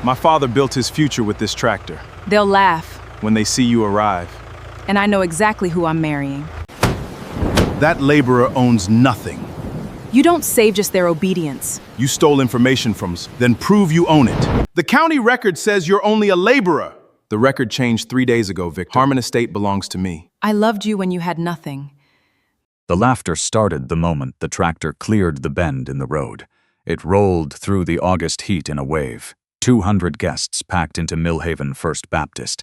My father built his future with this tractor. They'll laugh, When they see you arrive, and I know exactly who I'm marrying. that laborer owns nothing. You don't save just their obedience. You stole information from us, then prove you own it. The county record says you're only a laborer. The record changed 3 days ago, Victor. Harmon Estate belongs to me. I loved you when you had nothing. The laughter started the moment the tractor cleared the bend in the road. It rolled through the August heat in a wave. 200 guests packed into Millhaven First Baptist,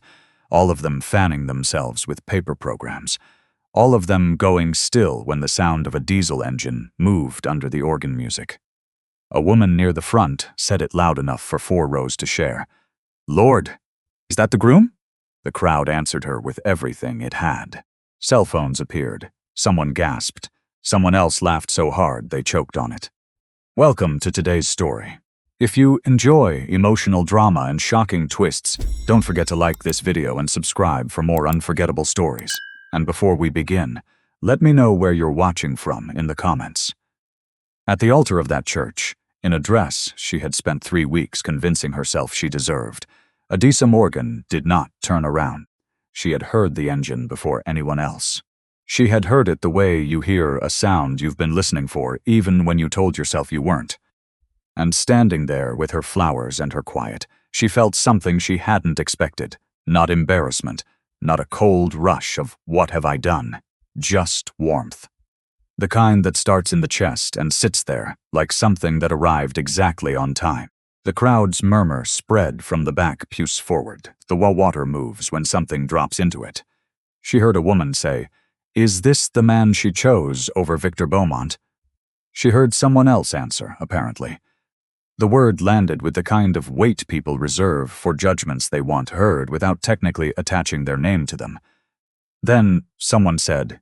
all of them fanning themselves with paper programs, all of them going still when the sound of a diesel engine moved under the organ music. A woman near the front said it loud enough for 4 rows to share. "Lord, is that the groom?" The crowd answered her with everything it had. Cell phones appeared. Someone gasped. Someone else laughed so hard they choked on it. Welcome to today's story. If you enjoy emotional drama and shocking twists, don't forget to like this video and subscribe for more unforgettable stories. And before we begin, let me know where you're watching from in the comments. At the altar of that church, in a dress she had spent 3 weeks convincing herself she deserved, Adisa Morgan did not turn around. She had heard the engine before anyone else. She had heard it the way you hear a sound you've been listening for, even when you told yourself you weren't. And standing there with her flowers and her quiet, she felt something she hadn't expected. Not embarrassment, not a cold rush of "what have I done?" Just warmth. The kind that starts in the chest and sits there like something that arrived exactly on time. The crowd's murmur spread from the back pews forward. The water moves when something drops into it. She heard a woman say, "Is this the man she chose over Victor Beaumont?" She heard someone else answer, apparently. The word landed with the kind of weight people reserve for judgments they want heard without technically attaching their name to them. Then someone said,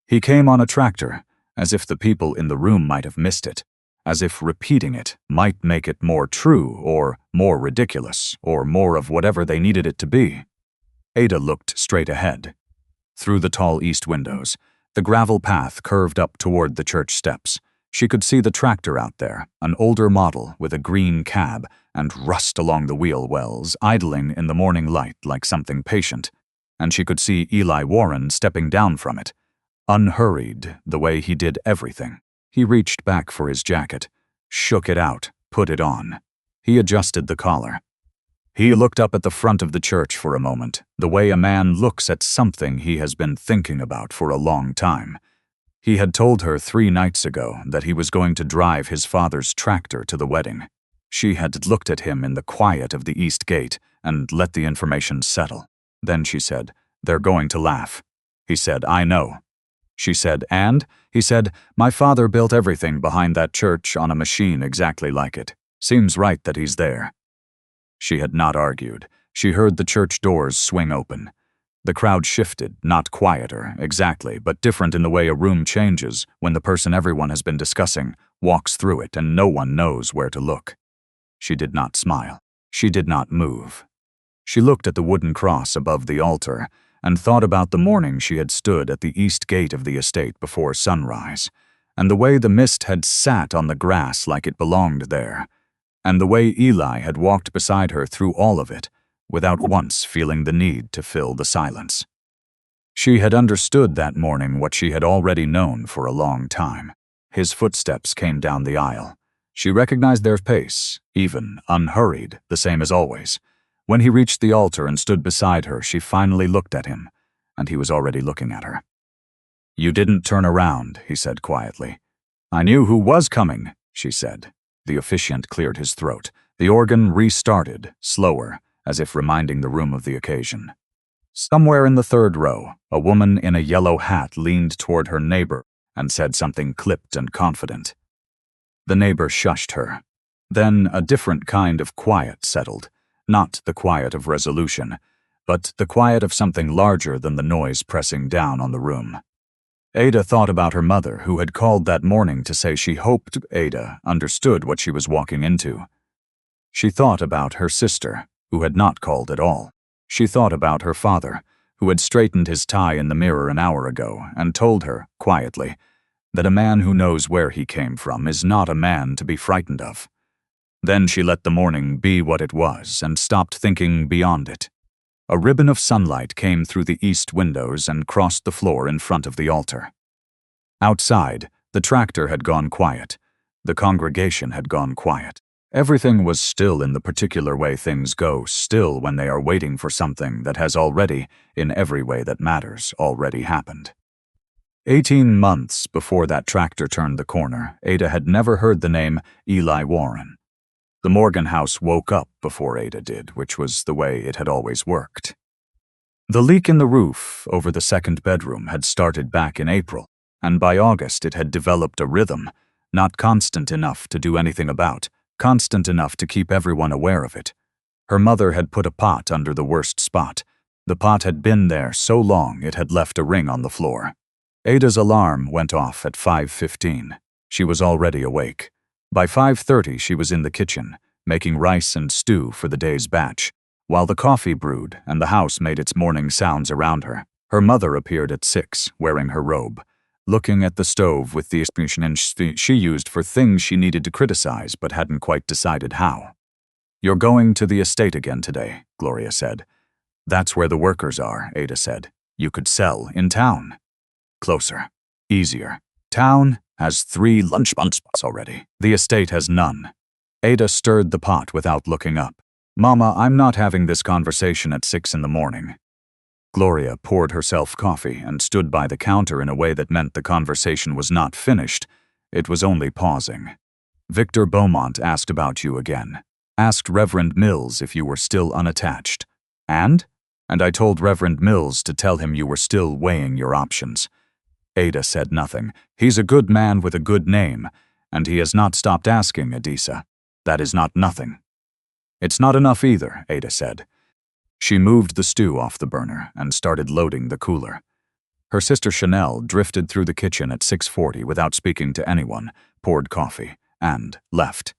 "He came on a tractor," as if the people in the room might have missed it, as if repeating it might make it more true or more ridiculous or more of whatever they needed it to be. Ada looked straight ahead. Through the tall east windows, the gravel path curved up toward the church steps. She could see the tractor out there, an older model with a green cab and rust along the wheel wells, idling in the morning light like something patient. And she could see Eli Warren stepping down from it, unhurried the way he did everything. He reached back for his jacket, shook it out, put it on. He adjusted the collar. He looked up at the front of the church for a moment, the way a man looks at something he has been thinking about for a long time. He had told her 3 nights ago that he was going to drive his father's tractor to the wedding. She had looked at him in the quiet of the east gate and let the information settle. Then she said, "They're going to laugh." He said, "I know." She said, "And?" He said, "My father built everything behind that church on a machine exactly like it. Seems right that he's there." She had not argued. She heard the church doors swing open. The crowd shifted, not quieter, exactly, but different in the way a room changes when the person everyone has been discussing walks through it and no one knows where to look. She did not smile. She did not move. She looked at the wooden cross above the altar and thought about the morning she had stood at the east gate of the estate before sunrise, and the way the mist had sat on the grass like it belonged there, and the way Eli had walked beside her through all of it, without once feeling the need to fill the silence. She had understood that morning what she had already known for a long time. His footsteps came down the aisle. She recognized their pace, even, unhurried, the same as always. When he reached the altar and stood beside her, she finally looked at him, and he was already looking at her. "You didn't turn around," he said quietly. "I knew who was coming," she said. The officiant cleared his throat. The organ restarted, slower, as if reminding the room of the occasion. Somewhere in the 3rd row, a woman in a yellow hat leaned toward her neighbor and said something clipped and confident. The neighbor shushed her. Then a different kind of quiet settled, not the quiet of resolution, but the quiet of something larger than the noise pressing down on the room. Ada thought about her mother, who had called that morning to say she hoped Ada understood what she was walking into. She thought about her sister, who had not called at all. She thought about her father, who had straightened his tie in the mirror an hour ago and told her, quietly, that a man who knows where he came from is not a man to be frightened of. Then she let the morning be what it was and stopped thinking beyond it. A ribbon of sunlight came through the east windows and crossed the floor in front of the altar. Outside, the tractor had gone quiet. The congregation had gone quiet. Everything was still in the particular way things go, still when they are waiting for something that has already, in every way that matters, already happened. 18 months before that tractor turned the corner, Ada had never heard the name Eli Warren. The Morgan house woke up before Ada did, which was the way it had always worked. The leak in the roof over the second bedroom had started back in April, and by August it had developed a rhythm, not constant enough to do anything about, constant enough to keep everyone aware of it. Her mother had put a pot under the worst spot. The pot had been there so long it had left a ring on the floor. Ada's alarm went off at 5:15. She was already awake. By 5:30 she was in the kitchen, making rice and stew for the day's batch, while the coffee brewed and the house made its morning sounds around her. Her mother appeared at 6, wearing her robe, looking at the stove with the expression she used for things she needed to criticize but hadn't quite decided how. "You're going to the estate again today," Gloria said. "That's where the workers are," Ada said. "You could sell in town." "Closer. Easier. Town has 3 lunch spots already. The estate has none." Ada stirred the pot without looking up. "Mama, I'm not having this conversation at 6 in the morning." Gloria poured herself coffee and stood by the counter in a way that meant the conversation was not finished. It was only pausing. "Victor Beaumont asked about you again. Asked Reverend Mills if you were still unattached. And I told Reverend Mills to tell him you were still weighing your options." Ada said nothing. "He's a good man with a good name, and he has not stopped asking, Adisa. That is not nothing." "It's not enough either," Ada said. She moved the stew off the burner and started loading the cooler. Her sister Chanel drifted through the kitchen at 6:40 without speaking to anyone, poured coffee, and left.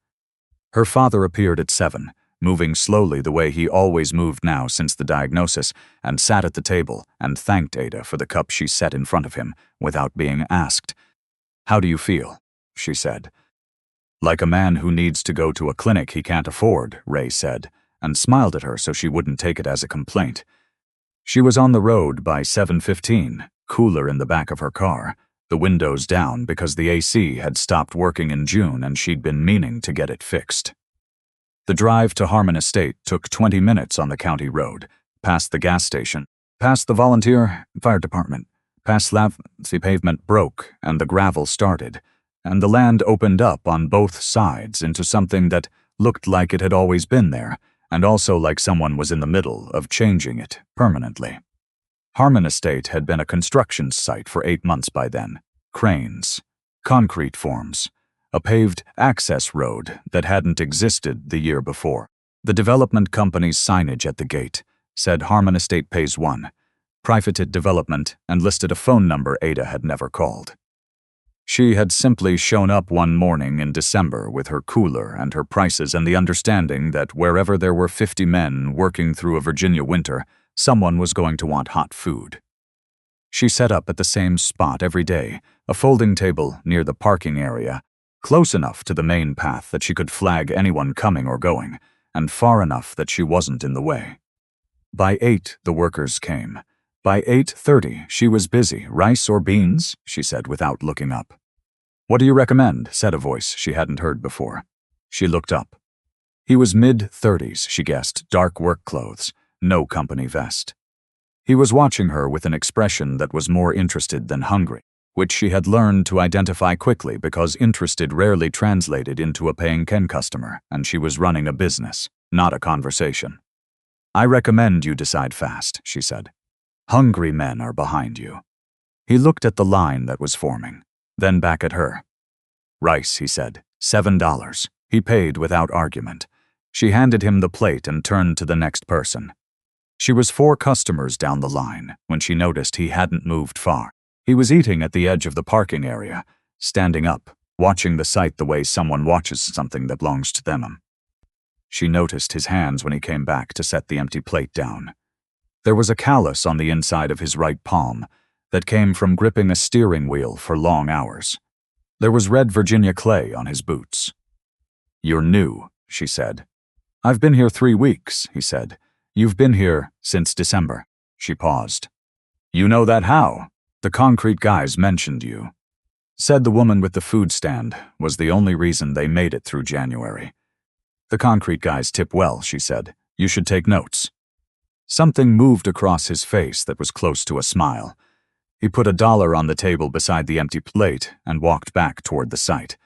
Her father appeared at 7, moving slowly the way he always moved now since the diagnosis, and sat at the table and thanked Ada for the cup she set in front of him without being asked. "How do you feel?" she said. "Like a man who needs to go to a clinic he can't afford," Ray said, and smiled at her so she wouldn't take it as a complaint. She was on the road by 7:15, cooler in the back of her car, the windows down because the AC had stopped working in June and she'd been meaning to get it fixed. The drive to Harmon Estate took 20 minutes on the county road, past the gas station, past the volunteer fire department, past the pavement broke and the gravel started, and the land opened up on both sides into something that looked like it had always been there, and also like someone was in the middle of changing it permanently. Harmon Estate had been a construction site for 8 months by then. Cranes, concrete forms, a paved access road that hadn't existed the year before. The development company's signage at the gate said Harmon Estate Pays 1, private development, and listed a phone number Ada had never called. She had simply shown up one morning in December with her cooler and her prices and the understanding that wherever there were 50 men working through a Virginia winter, someone was going to want hot food. She set up at the same spot every day, a folding table near the parking area, close enough to the main path that she could flag anyone coming or going, and far enough that she wasn't in the way. By 8, the workers came. By 8:30, she was busy. "Rice or beans?" she said without looking up. "What do you recommend?" said a voice she hadn't heard before. She looked up. He was mid-30s, she guessed, dark work clothes, no company vest. He was watching her with an expression that was more interested than hungry, which she had learned to identify quickly because interested rarely translated into a paying Ken customer, and she was running a business, not a conversation. "I recommend you decide fast," she said. "Hungry men are behind you." He looked at the line that was forming, then back at her. "Rice," he said, $7. He paid without argument. She handed him the plate and turned to the next person. She was 4 customers down the line when she noticed he hadn't moved far. He was eating at the edge of the parking area, standing up, watching the sight the way someone watches something that belongs to them. She noticed his hands when he came back to set the empty plate down. There was a callus on the inside of his right palm that came from gripping a steering wheel for long hours. There was red Virginia clay on his boots. "You're new," she said. I've been here 3 weeks, he said. You've been here since December. She paused. You know that how? The concrete guys mentioned you. Said the woman with the food stand was the only reason they made it through January. The concrete guys tip well, she said. You should take notes. Something moved across his face that was close to a smile. He put $1 on the table beside the empty plate and walked back toward the site.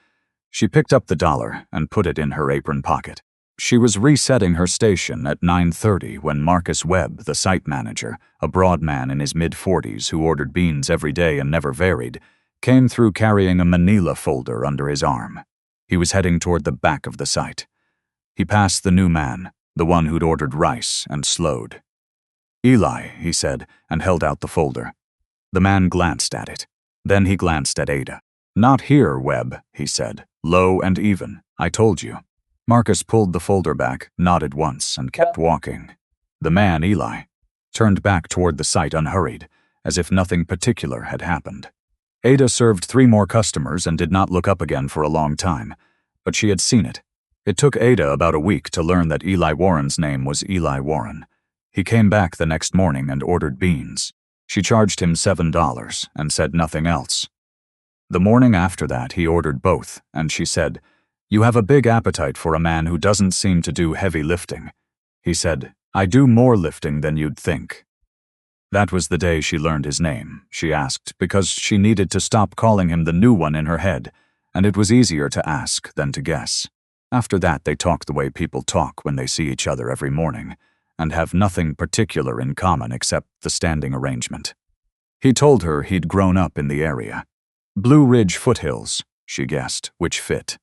She picked up the $1 and put it in her apron pocket. She was resetting her station at 9:30 when Marcus Webb, the site manager, a broad man in his mid-40s who ordered beans every day and never varied, came through carrying a manila folder under his arm. He was heading toward the back of the site. He passed the new man, the one who'd ordered rice, and slowed. Eli, he said, and held out the folder. The man glanced at it. Then he glanced at Ada. Not here, Webb, he said. Low and even. I told you. Marcus pulled the folder back, nodded once, and kept walking. The man, Eli, turned back toward the site unhurried, as if nothing particular had happened. Ada served 3 more customers and did not look up again for a long time, but she had seen it. It took Ada about a week to learn that Eli Warren's name was Eli Warren. He came back the next morning and ordered beans. She charged him $7 and said nothing else. The morning after that, he ordered both, and she said, You have a big appetite for a man who doesn't seem to do heavy lifting. He said, I do more lifting than you'd think. That was the day she learned his name, she asked, because she needed to stop calling him the new one in her head, and it was easier to ask than to guess. After that, they talked the way people talk when they see each other every morning, and have nothing particular in common except the standing arrangement. He told her he'd grown up in the area. Blue Ridge foothills, she guessed, which fit.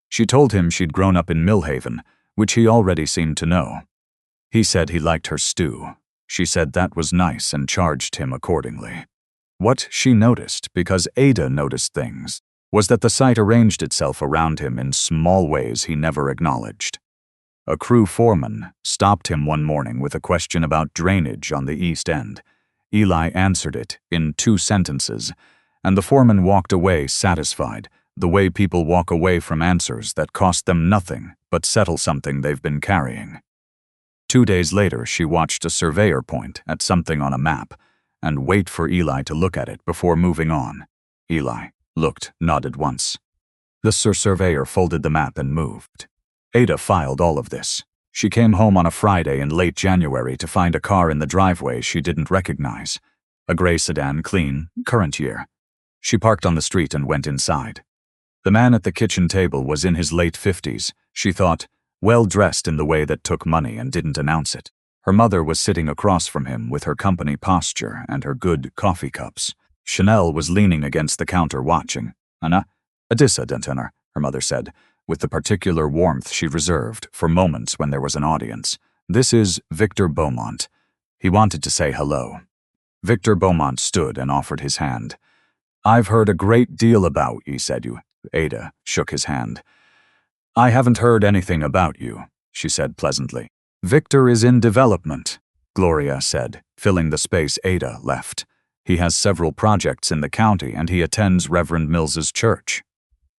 She told him she'd grown up in Millhaven, which he already seemed to know. He said he liked her stew. She said that was nice and charged him accordingly. What she noticed, because Ada noticed things, was that the site arranged itself around him in small ways he never acknowledged. A crew foreman stopped him one morning with a question about drainage on the east end. Eli answered it in 2 sentences, and the foreman walked away satisfied, the way people walk away from answers that cost them nothing but settle something they've been carrying. 2 days later, she watched a surveyor point at something on a map and wait for Eli to look at it before moving on. Eli looked, nodded once. The surveyor folded the map and moved. Ada filed all of this. She came home on a Friday in late January to find a car in the driveway she didn't recognize. A gray sedan, clean, current year. She parked on the street and went inside. The man at the kitchen table was in his late 50s, she thought, well-dressed in the way that took money and didn't announce it. Her mother was sitting across from him with her company posture and her good coffee cups. Chanel was leaning against the counter watching. Adisa Morgan, her mother said, with the particular warmth she reserved for moments when there was an audience. This is Victor Beaumont. He wanted to say hello. Victor Beaumont stood and offered his hand. I've heard a great deal about you, said you. Ada shook his hand. I haven't heard anything about you, she said pleasantly. Victor is in development, Gloria said, filling the space Ada left. He has several projects in the county and he attends Reverend Mills's church.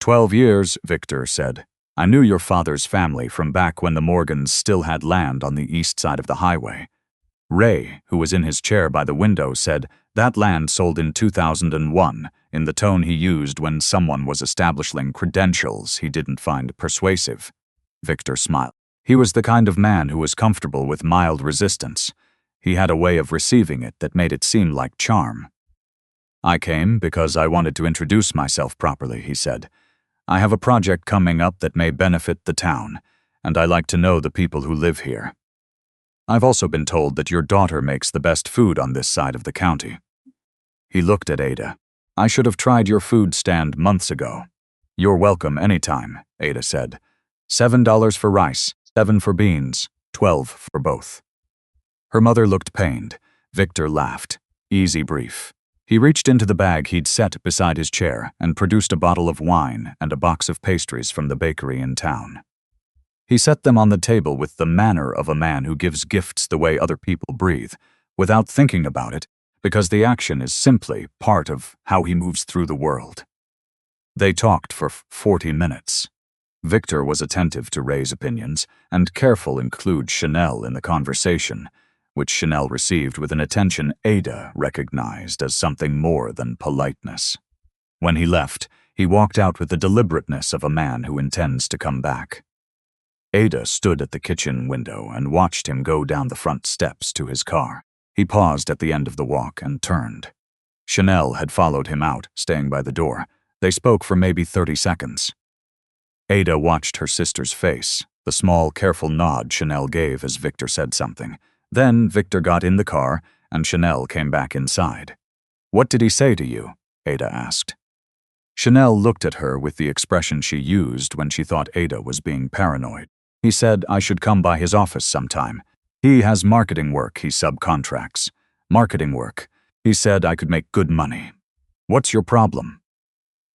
12 years, Victor said. I knew your father's family from back when the Morgans still had land on the east side of the highway. Ray, who was in his chair by the window, said that land sold in 2001, in the tone he used when someone was establishing credentials he didn't find persuasive. Victor smiled. He was the kind of man who was comfortable with mild resistance. He had a way of receiving it that made it seem like charm. I came because I wanted to introduce myself properly, he said. I have a project coming up that may benefit the town, and I like to know the people who live here. I've also been told that your daughter makes the best food on this side of the county. He looked at Ada. I should have tried your food stand months ago. You're welcome anytime, Ada said. $7 for rice, 7 for beans, 12 for both. Her mother looked pained. Victor laughed. Easy brief. He reached into the bag he'd set beside his chair and produced a bottle of wine and a box of pastries from the bakery in town. He set them on the table with the manner of a man who gives gifts the way other people breathe, without thinking about it, because the action is simply part of how he moves through the world. They talked for 40 minutes. Victor was attentive to Ray's opinions and careful to include Chanel in the conversation, which Chanel received with an attention Ada recognized as something more than politeness. When he left, he walked out with the deliberateness of a man who intends to come back. Ada stood at the kitchen window and watched him go down the front steps to his car. He paused at the end of the walk and turned. Chanel had followed him out, staying by the door. They spoke for maybe 30 seconds. Ada watched her sister's face, the small, careful nod Chanel gave as Victor said something. Then Victor got in the car, and Chanel came back inside. "What did he say to you?" Ada asked. Chanel looked at her with the expression she used when she thought Ada was being paranoid. "He said I should come by his office sometime. He has marketing work he subcontracts. Marketing work. He said I could make good money. What's your problem?"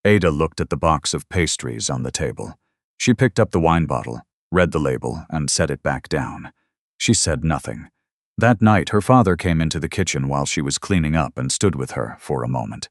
Ada looked at the box of pastries on the table. She picked up the wine bottle, read the label, and set it back down. She said nothing. That night, her father came into the kitchen while she was cleaning up and stood with her for a moment.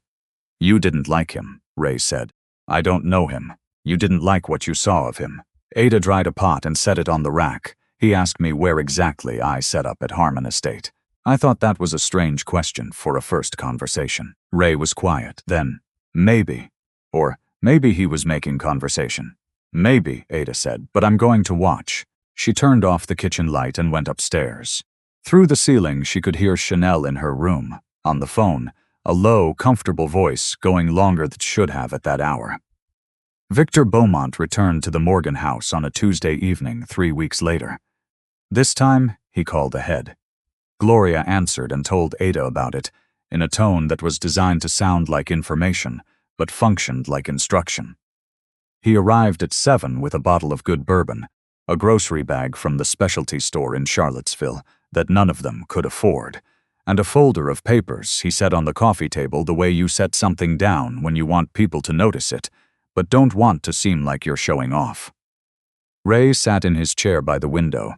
"You didn't like him," Ray said. "I don't know him. You didn't like what you saw of him." Ada dried a pot and set it on the rack. "He asked me where exactly I set up at Harmon Estate. I thought that was a strange question for a first conversation." Ray was quiet. Then, "Maybe." Or, "Maybe he was making conversation." "Maybe," Ada said, "but I'm going to watch." She turned off the kitchen light and went upstairs. Through the ceiling, she could hear Chanel in her room. On the phone, a low, comfortable voice going longer than it should have at that hour. Victor Beaumont returned to the Morgan house on a Tuesday evening 3 weeks later. This time, he called ahead. Gloria answered and told Ada about it, in a tone that was designed to sound like information, but functioned like instruction. He arrived at 7 with a bottle of good bourbon, a grocery bag from the specialty store in Charlottesville that none of them could afford, and a folder of papers he set on the coffee table the way you set something down when you want people to notice it, but don't want to seem like you're showing off. Ray sat in his chair by the window.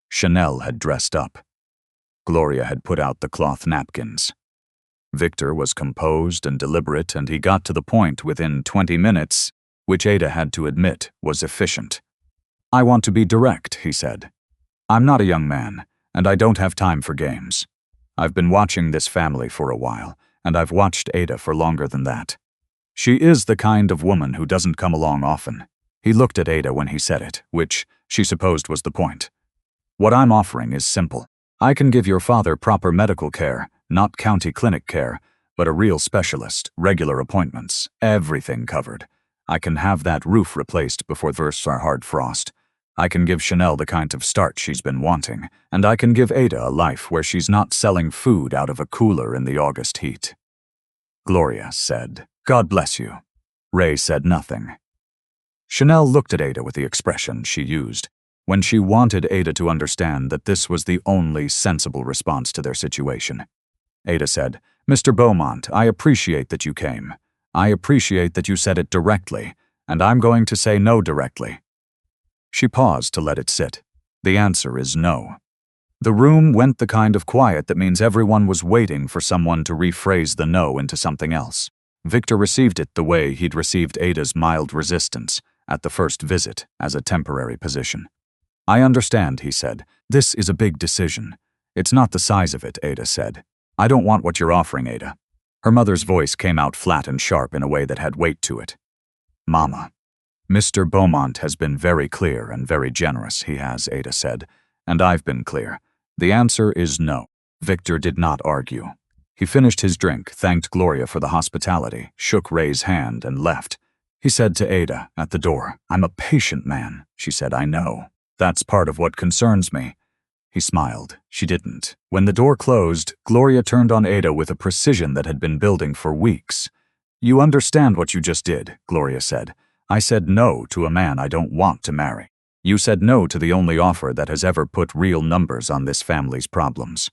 Chanel had dressed up. Gloria had put out the cloth napkins. Victor was composed and deliberate, and he got to the point within 20 minutes, which Ada had to admit was efficient. "I want to be direct," he said. "I'm not a young man, and I don't have time for games. I've been watching this family for a while, and I've watched Ada for longer than that. She is the kind of woman who doesn't come along often." He looked at Ada when he said it, which she supposed was the point. "What I'm offering is simple. I can give your father proper medical care, not county clinic care, but a real specialist, regular appointments, everything covered. I can have that roof replaced before the first hard frost. I can give Chanel the kind of start she's been wanting, and I can give Ada a life where she's not selling food out of a cooler in the August heat." Gloria said, "God bless you." Ray said nothing. Chanel looked at Ada with the expression she used when she wanted Ada to understand that this was the only sensible response to their situation. Ada said, "Mr. Beaumont, I appreciate that you came. I appreciate that you said it directly, and I'm going to say no directly." She paused to let it sit. The answer is no. The room went the kind of quiet that means everyone was waiting for someone to rephrase the no into something else. Victor received it the way he'd received Ada's mild resistance at the first visit as a temporary position. "I understand," he said. "This is a big decision. It's not the size of it," Ada said. "I don't want what you're offering, Ada." Her mother's voice came out flat and sharp in a way that had weight to it. "Mama." "Mr. Beaumont has been very clear and very generous, he has," Ada said, "and I've been clear. The answer is no." Victor did not argue. He finished his drink, thanked Gloria for the hospitality, shook Ray's hand, and left. He said to Ada at the door, "I'm a patient man," she said. "I know. That's part of what concerns me." He smiled. She didn't. When the door closed, Gloria turned on Ada with a precision that had been building for weeks. "You understand what you just did," Gloria said. "I said no to a man I don't want to marry. You said no to the only offer that has ever put real numbers on this family's problems.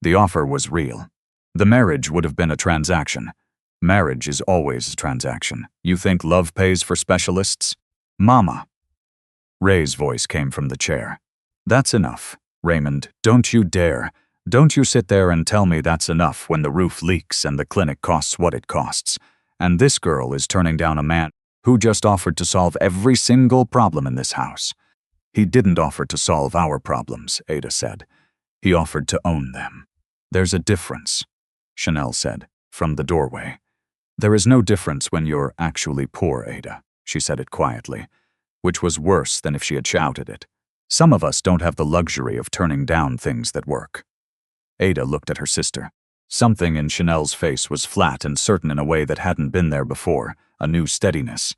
The offer was real. The marriage would have been a transaction. Marriage is always a transaction. You think love pays for specialists? Mama." Ray's voice came from the chair. "That's enough. Raymond, don't you dare. Don't you sit there and tell me that's enough when the roof leaks and the clinic costs what it costs. And this girl is turning down a man Who just offered to solve every single problem in this house. He didn't offer to solve our problems, Ada said. He offered to own them. There's a difference, Chanel said, from the doorway. There is no difference when you're actually poor, Ada. She said it quietly, which was worse than if she had shouted it. Some of us don't have the luxury of turning down things that work. Ada looked at her sister. Something in Chanel's face was flat and certain in a way that hadn't been there before, a new steadiness,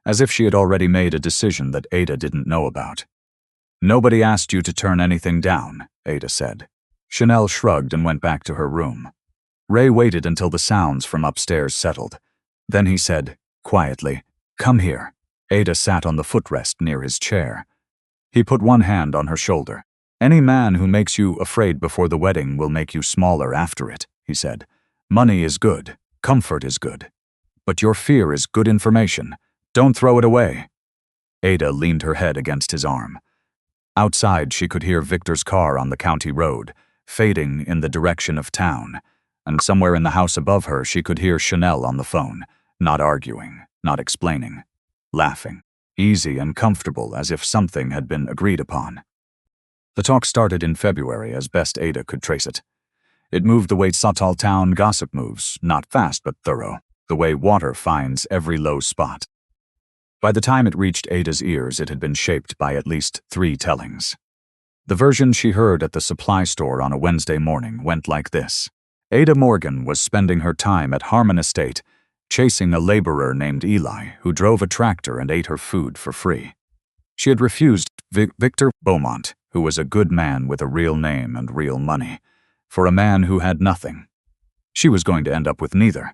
as if she had already made a decision that Ada didn't know about. Nobody asked you to turn anything down, Ada said. Chanel shrugged and went back to her room. Ray waited until the sounds from upstairs settled. Then he said, quietly, "Come here." Ada sat on the footrest near his chair. He put one hand on her shoulder. "Any man who makes you afraid before the wedding will make you smaller after it," he said. "Money is good. Comfort is good. But your fear is good information. Don't throw it away." Ada leaned her head against his arm. Outside, she could hear Victor's car on the county road, fading in the direction of town, and somewhere in the house above her she could hear Chanel on the phone, not arguing, not explaining, laughing, easy and comfortable as if something had been agreed upon. The talk started in February as best Ada could trace it. It moved the way Satal town gossip moves, not fast but thorough, the way water finds every low spot. By the time it reached Ada's ears, it had been shaped by at least 3 tellings. The version she heard at the supply store on a Wednesday morning went like this. Adisa Morgan was spending her time at Harmon Estate, chasing a laborer named Eli who drove a tractor and ate her food for free. She had refused Victor Beaumont, who was a good man with a real name and real money, for a man who had nothing. She was going to end up with neither.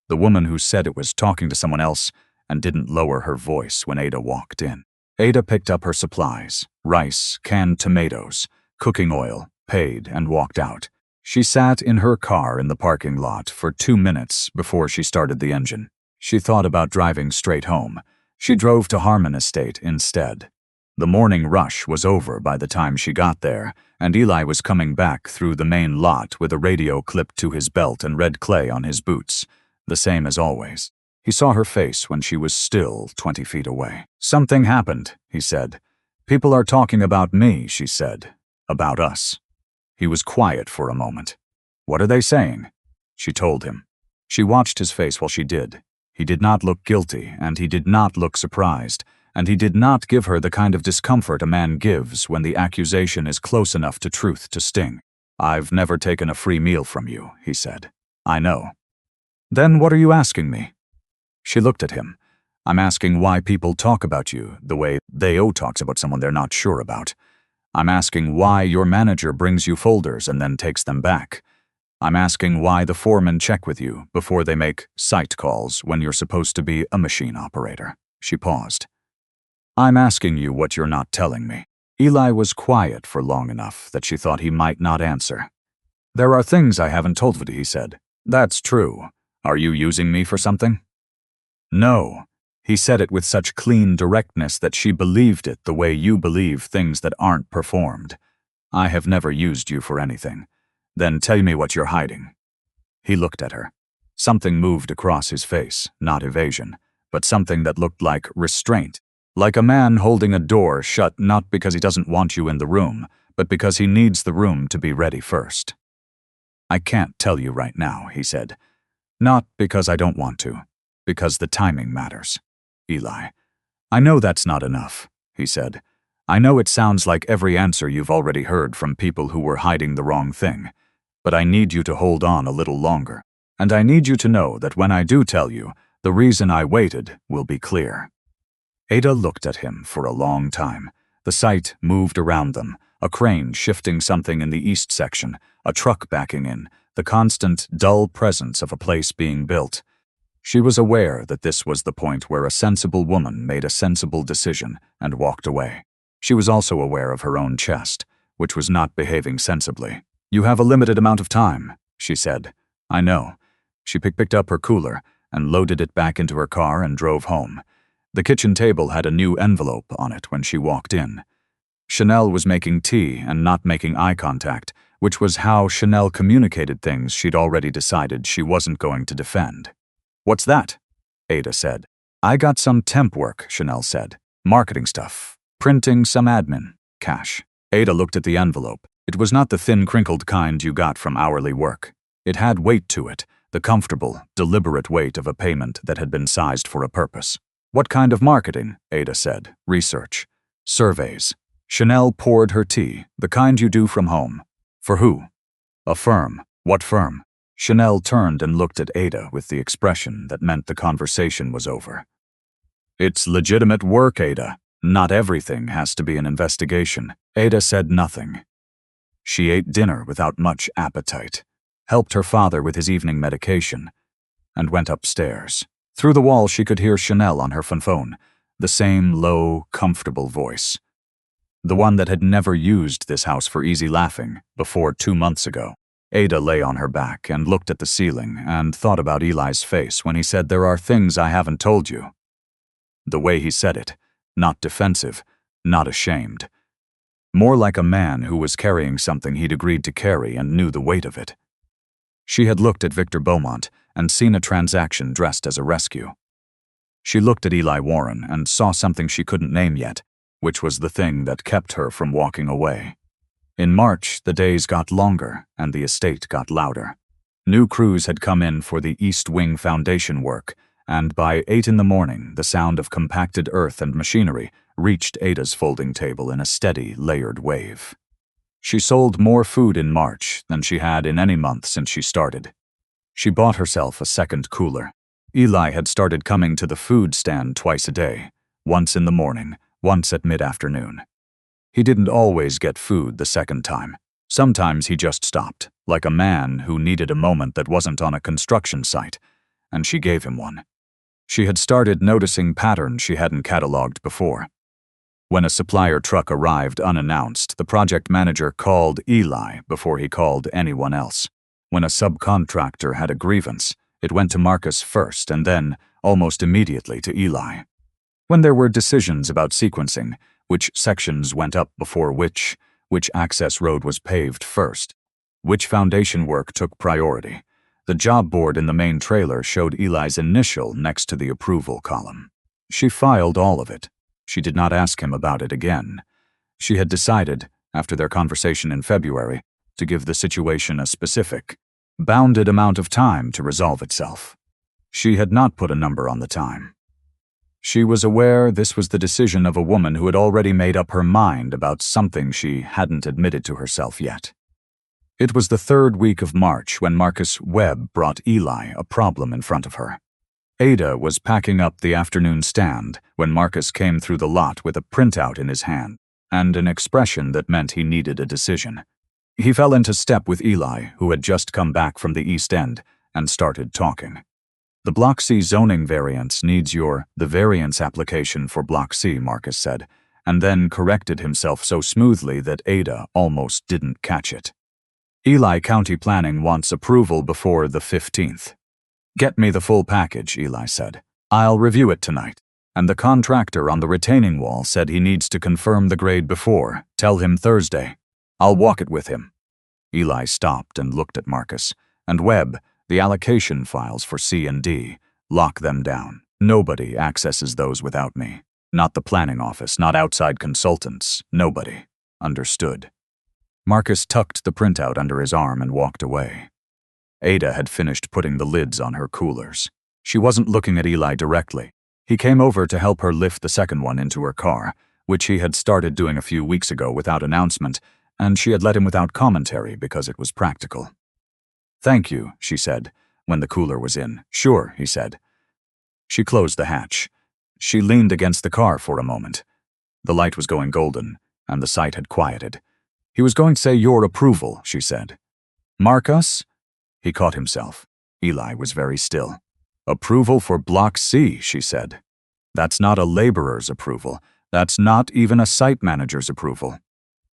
The woman who said it was talking to someone else and didn't lower her voice when Ada walked in. Ada picked up her supplies, rice, canned tomatoes, cooking oil, paid, and walked out. She sat in her car in the parking lot for 2 minutes before she started the engine. She thought about driving straight home. She drove to Harmon Estate instead. The morning rush was over by the time she got there, and Eli was coming back through the main lot with a radio clipped to his belt and red clay on his boots, the same as always. He saw her face when she was still 20 feet away. "Something happened," he said. "People are talking about me," she said. "About us." He was quiet for a moment. "What are they saying?" She told him. She watched his face while she did. He did not look guilty, and he did not look surprised, and he did not give her the kind of discomfort a man gives when the accusation is close enough to truth to sting. "I've never taken a free meal from you," he said. "I know." "Then what are you asking me?" She looked at him. "I'm asking why people talk about you the way they talks about someone they're not sure about. I'm asking why your manager brings you folders and then takes them back. I'm asking why the foremen check with you before they make site calls when you're supposed to be a machine operator." She paused. "I'm asking you what you're not telling me." Eli was quiet for long enough that she thought he might not answer. "There are things I haven't told you," he said. "That's true. Are you using me for something?" "No." He said it with such clean directness that she believed it the way you believe things that aren't performed. "I have never used you for anything. Then tell me what you're hiding." He looked at her. Something moved across his face, not evasion, but something that looked like restraint, like a man holding a door shut not because he doesn't want you in the room, but because he needs the room to be ready first. "I can't tell you right now," he said. "Not because I don't want to. Because the timing matters." "Eli, I know that's not enough," he said. "I know it sounds like every answer you've already heard from people who were hiding the wrong thing, but I need you to hold on a little longer, and I need you to know that when I do tell you, the reason I waited will be clear." Ada looked at him for a long time. The site moved around them, a crane shifting something in the east section, a truck backing in, the constant, dull presence of a place being built. She was aware that this was the point where a sensible woman made a sensible decision and walked away. She was also aware of her own chest, which was not behaving sensibly. "You have a limited amount of time," she said. "I know." She picked up her cooler and loaded it back into her car and drove home. The kitchen table had a new envelope on it when she walked in. Chanel was making tea and not making eye contact, which was how Chanel communicated things she'd already decided she wasn't going to defend. "What's that?" Ada said. I got some temp work, Chanel said. Marketing stuff. Printing, some admin. Cash. Ada looked at the envelope. It was not the thin, crinkled kind you got from hourly work. It had weight to it, the comfortable, deliberate weight of a payment that had been sized for a purpose. What kind of marketing? Ada said. Research. Surveys. Chanel poured her tea, the kind you do from home. For who? A firm. What firm? Chanel turned and looked at Ada with the expression that meant the conversation was over. It's legitimate work, Ada. Not everything has to be an investigation. Ada said nothing. She ate dinner without much appetite, helped her father with his evening medication, and went upstairs. Through the wall she could hear Chanel on her phone, the same low, comfortable voice. The one that had never used this house for easy laughing before 2 months ago. Ada lay on her back and looked at the ceiling and thought about Eli's face when he said, "There are things I haven't told you." The way he said it, not defensive, not ashamed. More like a man who was carrying something he'd agreed to carry and knew the weight of it. She had looked at Victor Beaumont and seen a transaction dressed as a rescue. She looked at Eli Warren and saw something she couldn't name yet, which was the thing that kept her from walking away. In March, the days got longer and the estate got louder. New crews had come in for the East Wing foundation work, and by 8 in the morning, the sound of compacted earth and machinery reached Ada's folding table in a steady, layered wave. She sold more food in March than she had in any month since she started. She bought herself a second cooler. Eli had started coming to the food stand twice a day, once in the morning, once at mid-afternoon. He didn't always get food the second time. Sometimes he just stopped, like a man who needed a moment that wasn't on a construction site, and she gave him one. She had started noticing patterns she hadn't cataloged before. When a supplier truck arrived unannounced, the project manager called Eli before he called anyone else. When a subcontractor had a grievance, it went to Marcus first and then, almost immediately, to Eli. When there were decisions about sequencing, which sections went up before which access road was paved first, which foundation work took priority, the job board in the main trailer showed Eli's initial next to the approval column. She filed all of it. She did not ask him about it again. She had decided, after their conversation in February, to give the situation a specific, bounded amount of time to resolve itself. She had not put a number on the time. She was aware this was the decision of a woman who had already made up her mind about something she hadn't admitted to herself yet. It was the 3rd week of March when Marcus Webb brought Eli a problem in front of her. Ada was packing up the afternoon stand when Marcus came through the lot with a printout in his hand and an expression that meant he needed a decision. He fell into step with Eli, who had just come back from the East End, and started talking. The Block C zoning variance needs the variance application for Block C, Marcus said, and then corrected himself so smoothly that Ada almost didn't catch it. Eli County Planning wants approval before the 15th. Get me the full package, Eli said. I'll review it tonight. And the contractor on the retaining wall said he needs to confirm the grade before. Tell him Thursday. I'll walk it with him. Eli stopped and looked at Marcus. And Webb, the allocation files for C and D. Lock them down. Nobody accesses those without me. Not the planning office, not outside consultants. Nobody. Understood. Marcus tucked the printout under his arm and walked away. Ada had finished putting the lids on her coolers. She wasn't looking at Eli directly. He came over to help her lift the second one into her car, which he had started doing a few weeks ago without announcement, and she had let him without commentary because it was practical. "Thank you," she said, when the cooler was in. "Sure," he said. She closed the hatch. She leaned against the car for a moment. The light was going golden, and the sight had quieted. "He was going to say your approval," she said. "Marcus?" He caught himself. Eli was very still. "Approval for Block C," she said. "That's not a laborer's approval. That's not even a site manager's approval."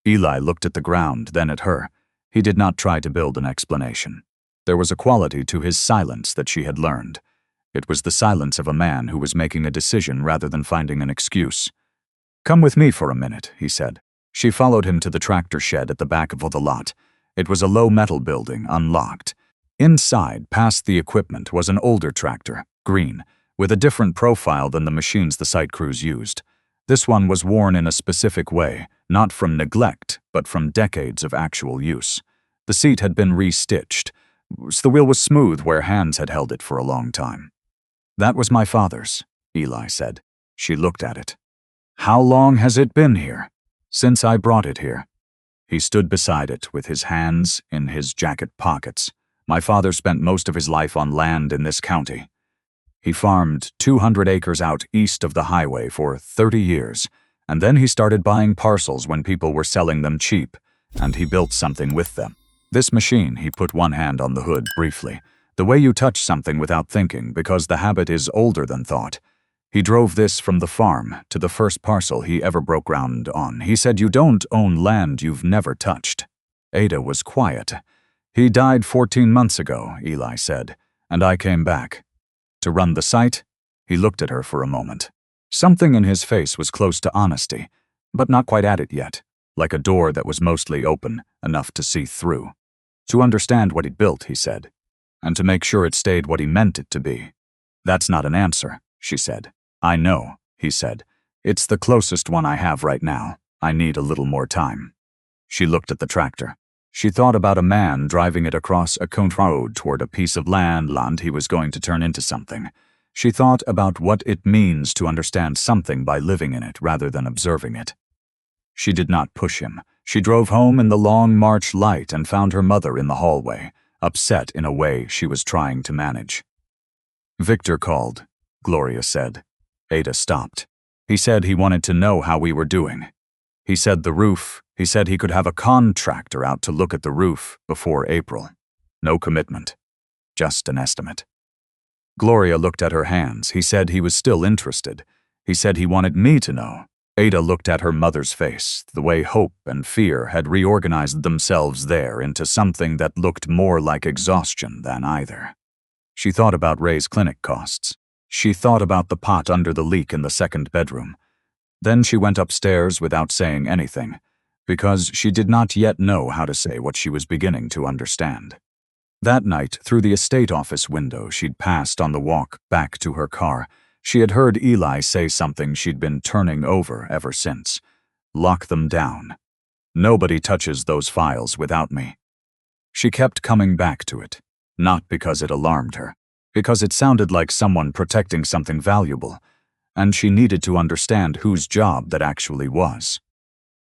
Eli looked at the ground, then at her. He did not try to build an explanation. There was a quality to his silence that she had learned. It was the silence of a man who was making a decision rather than finding an excuse. "Come with me for a minute," he said. She followed him to the tractor shed at the back of the lot. It was a low metal building, unlocked. Inside, past the equipment, was an older tractor, green, with a different profile than the machines the site crews used. This one was worn in a specific way, not from neglect, but from decades of actual use. The seat had been re-stitched, so the wheel was smooth where hands had held it for a long time. "That was my father's," Eli said. She looked at it. "How long has it been here?" "Since I brought it here." He stood beside it with his hands in his jacket pockets. "My father spent most of his life on land in this county. He farmed 200 acres out east of the highway for 30 years, and then he started buying parcels when people were selling them cheap, and he built something with them. This machine," he put one hand on the hood briefly, "the way you touch something without thinking, because the habit is older than thought. He drove this from the farm to the first parcel he ever broke ground on. He said, 'You don't own land you've never touched.'" Ada was quiet. "He died 14 months ago," Eli said, "and I came back. To run the site?" He looked at her for a moment. Something in his face was close to honesty, but not quite at it yet, like a door that was mostly open, enough to see through. "To understand what he'd built," he said, "and to make sure it stayed what he meant it to be." "That's not an answer," she said. "I know," he said. "It's the closest one I have right now. I need a little more time." She looked at the tractor. She thought about a man driving it across a country road toward a piece of land he was going to turn into something. She thought about what it means to understand something by living in it rather than observing it. She did not push him. She drove home in the long March light and found her mother in the hallway, upset in a way she was trying to manage. "Victor called," Gloria said. Ada stopped. "He said he wanted to know how we were doing. He said he said he could have a contractor out to look at the roof before April. No commitment. Just an estimate." Gloria looked at her hands. "He said he was still interested. He said he wanted me to know." Ada looked at her mother's face, the way hope and fear had reorganized themselves there into something that looked more like exhaustion than either. She thought about Ray's clinic costs. She thought about the pot under the leak in the second bedroom. Then she went upstairs without saying anything, because she did not yet know how to say what she was beginning to understand. That night, through the estate office window she'd passed on the walk back to her car, she had heard Eli say something she'd been turning over ever since. "Lock them down. Nobody touches those files without me." She kept coming back to it, not because it alarmed her, because it sounded like someone protecting something valuable, and she needed to understand whose job that actually was.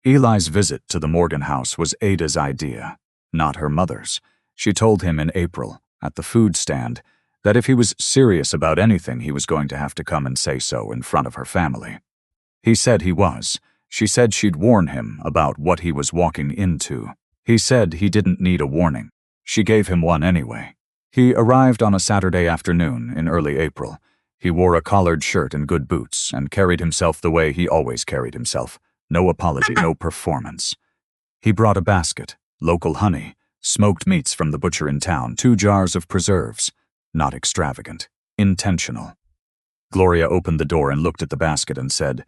Eli's visit to the Morgan house was Ada's idea, not her mother's. She told him in April, at the food stand, that if he was serious about anything, he was going to have to come and say so in front of her family. He said he was. She said she'd warn him about what he was walking into. He said he didn't need a warning. She gave him one anyway. He arrived on a Saturday afternoon in early April. He wore a collared shirt and good boots and carried himself the way he always carried himself. No apology, no performance. He brought a basket, local honey, smoked meats from the butcher in town, 2 jars of preserves. Not extravagant, intentional. Gloria opened the door and looked at the basket and said,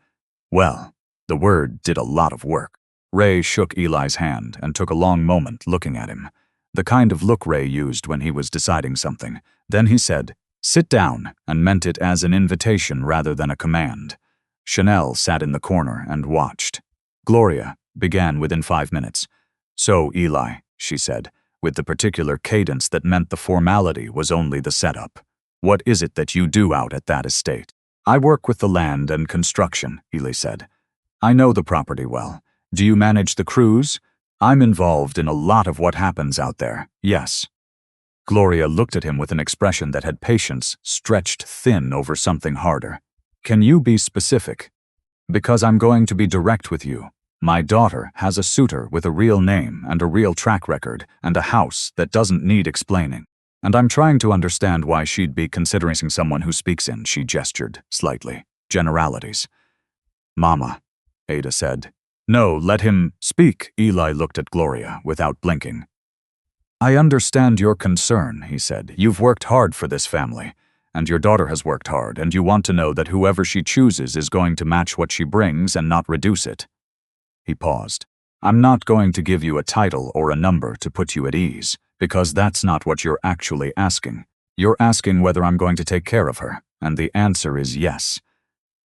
"Well, the word did a lot of work." Ray shook Eli's hand and took a long moment looking at him, the kind of look Ray used when he was deciding something. Then he said, "Sit down," and meant it as an invitation rather than a command. Chanel sat in the corner and watched. Gloria began within 5 minutes. "So, Eli," she said, with the particular cadence that meant the formality was only the setup, "what is it that you do out at that estate?" "I work with the land and construction," Eli said. "I know the property well. Do you manage the crews?" "I'm involved in a lot of what happens out there, yes." Gloria looked at him with an expression that had patience stretched thin over something harder. "Can you be specific? Because I'm going to be direct with you. My daughter has a suitor with a real name and a real track record and a house that doesn't need explaining. And I'm trying to understand why she'd be considering someone who speaks in," she gestured slightly, "generalities." "Mama," Ada said. "No, let him speak." Eli looked at Gloria without blinking. "I understand your concern," he said. "You've worked hard for this family, and your daughter has worked hard, and you want to know that whoever she chooses is going to match what she brings and not reduce it." He paused. "I'm not going to give you a title or a number to put you at ease, because that's not what you're actually asking. You're asking whether I'm going to take care of her. and the answer is yes.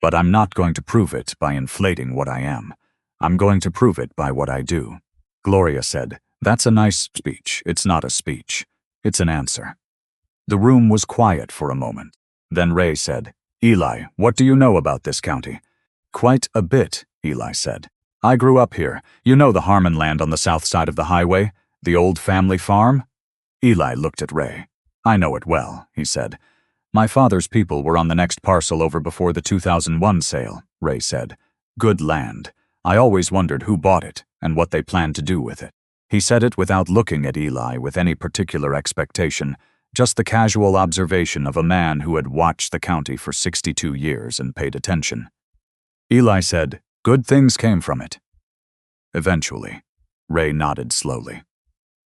But I'm not going to prove it by inflating what I am. I'm going to prove it by what I do. Gloria said, "That's a nice speech. It's not a speech. It's an answer." The room was quiet for a moment. Then Ray said, "Eli, what do you know about this county?" "Quite a bit," Eli said. "I grew up here. You know the Harmon land on the south side of the highway? The old family farm?" Eli looked at Ray. "I know it well," he said. "My father's people were on the next parcel over before the 2001 sale," Ray said. "Good land. I always wondered who bought it and what they planned to do with it." He said it without looking at Eli with any particular expectation, just the casual observation of a man who had watched the county for 62 years and paid attention. Eli said, "Good things came from it." Eventually, Ray nodded slowly.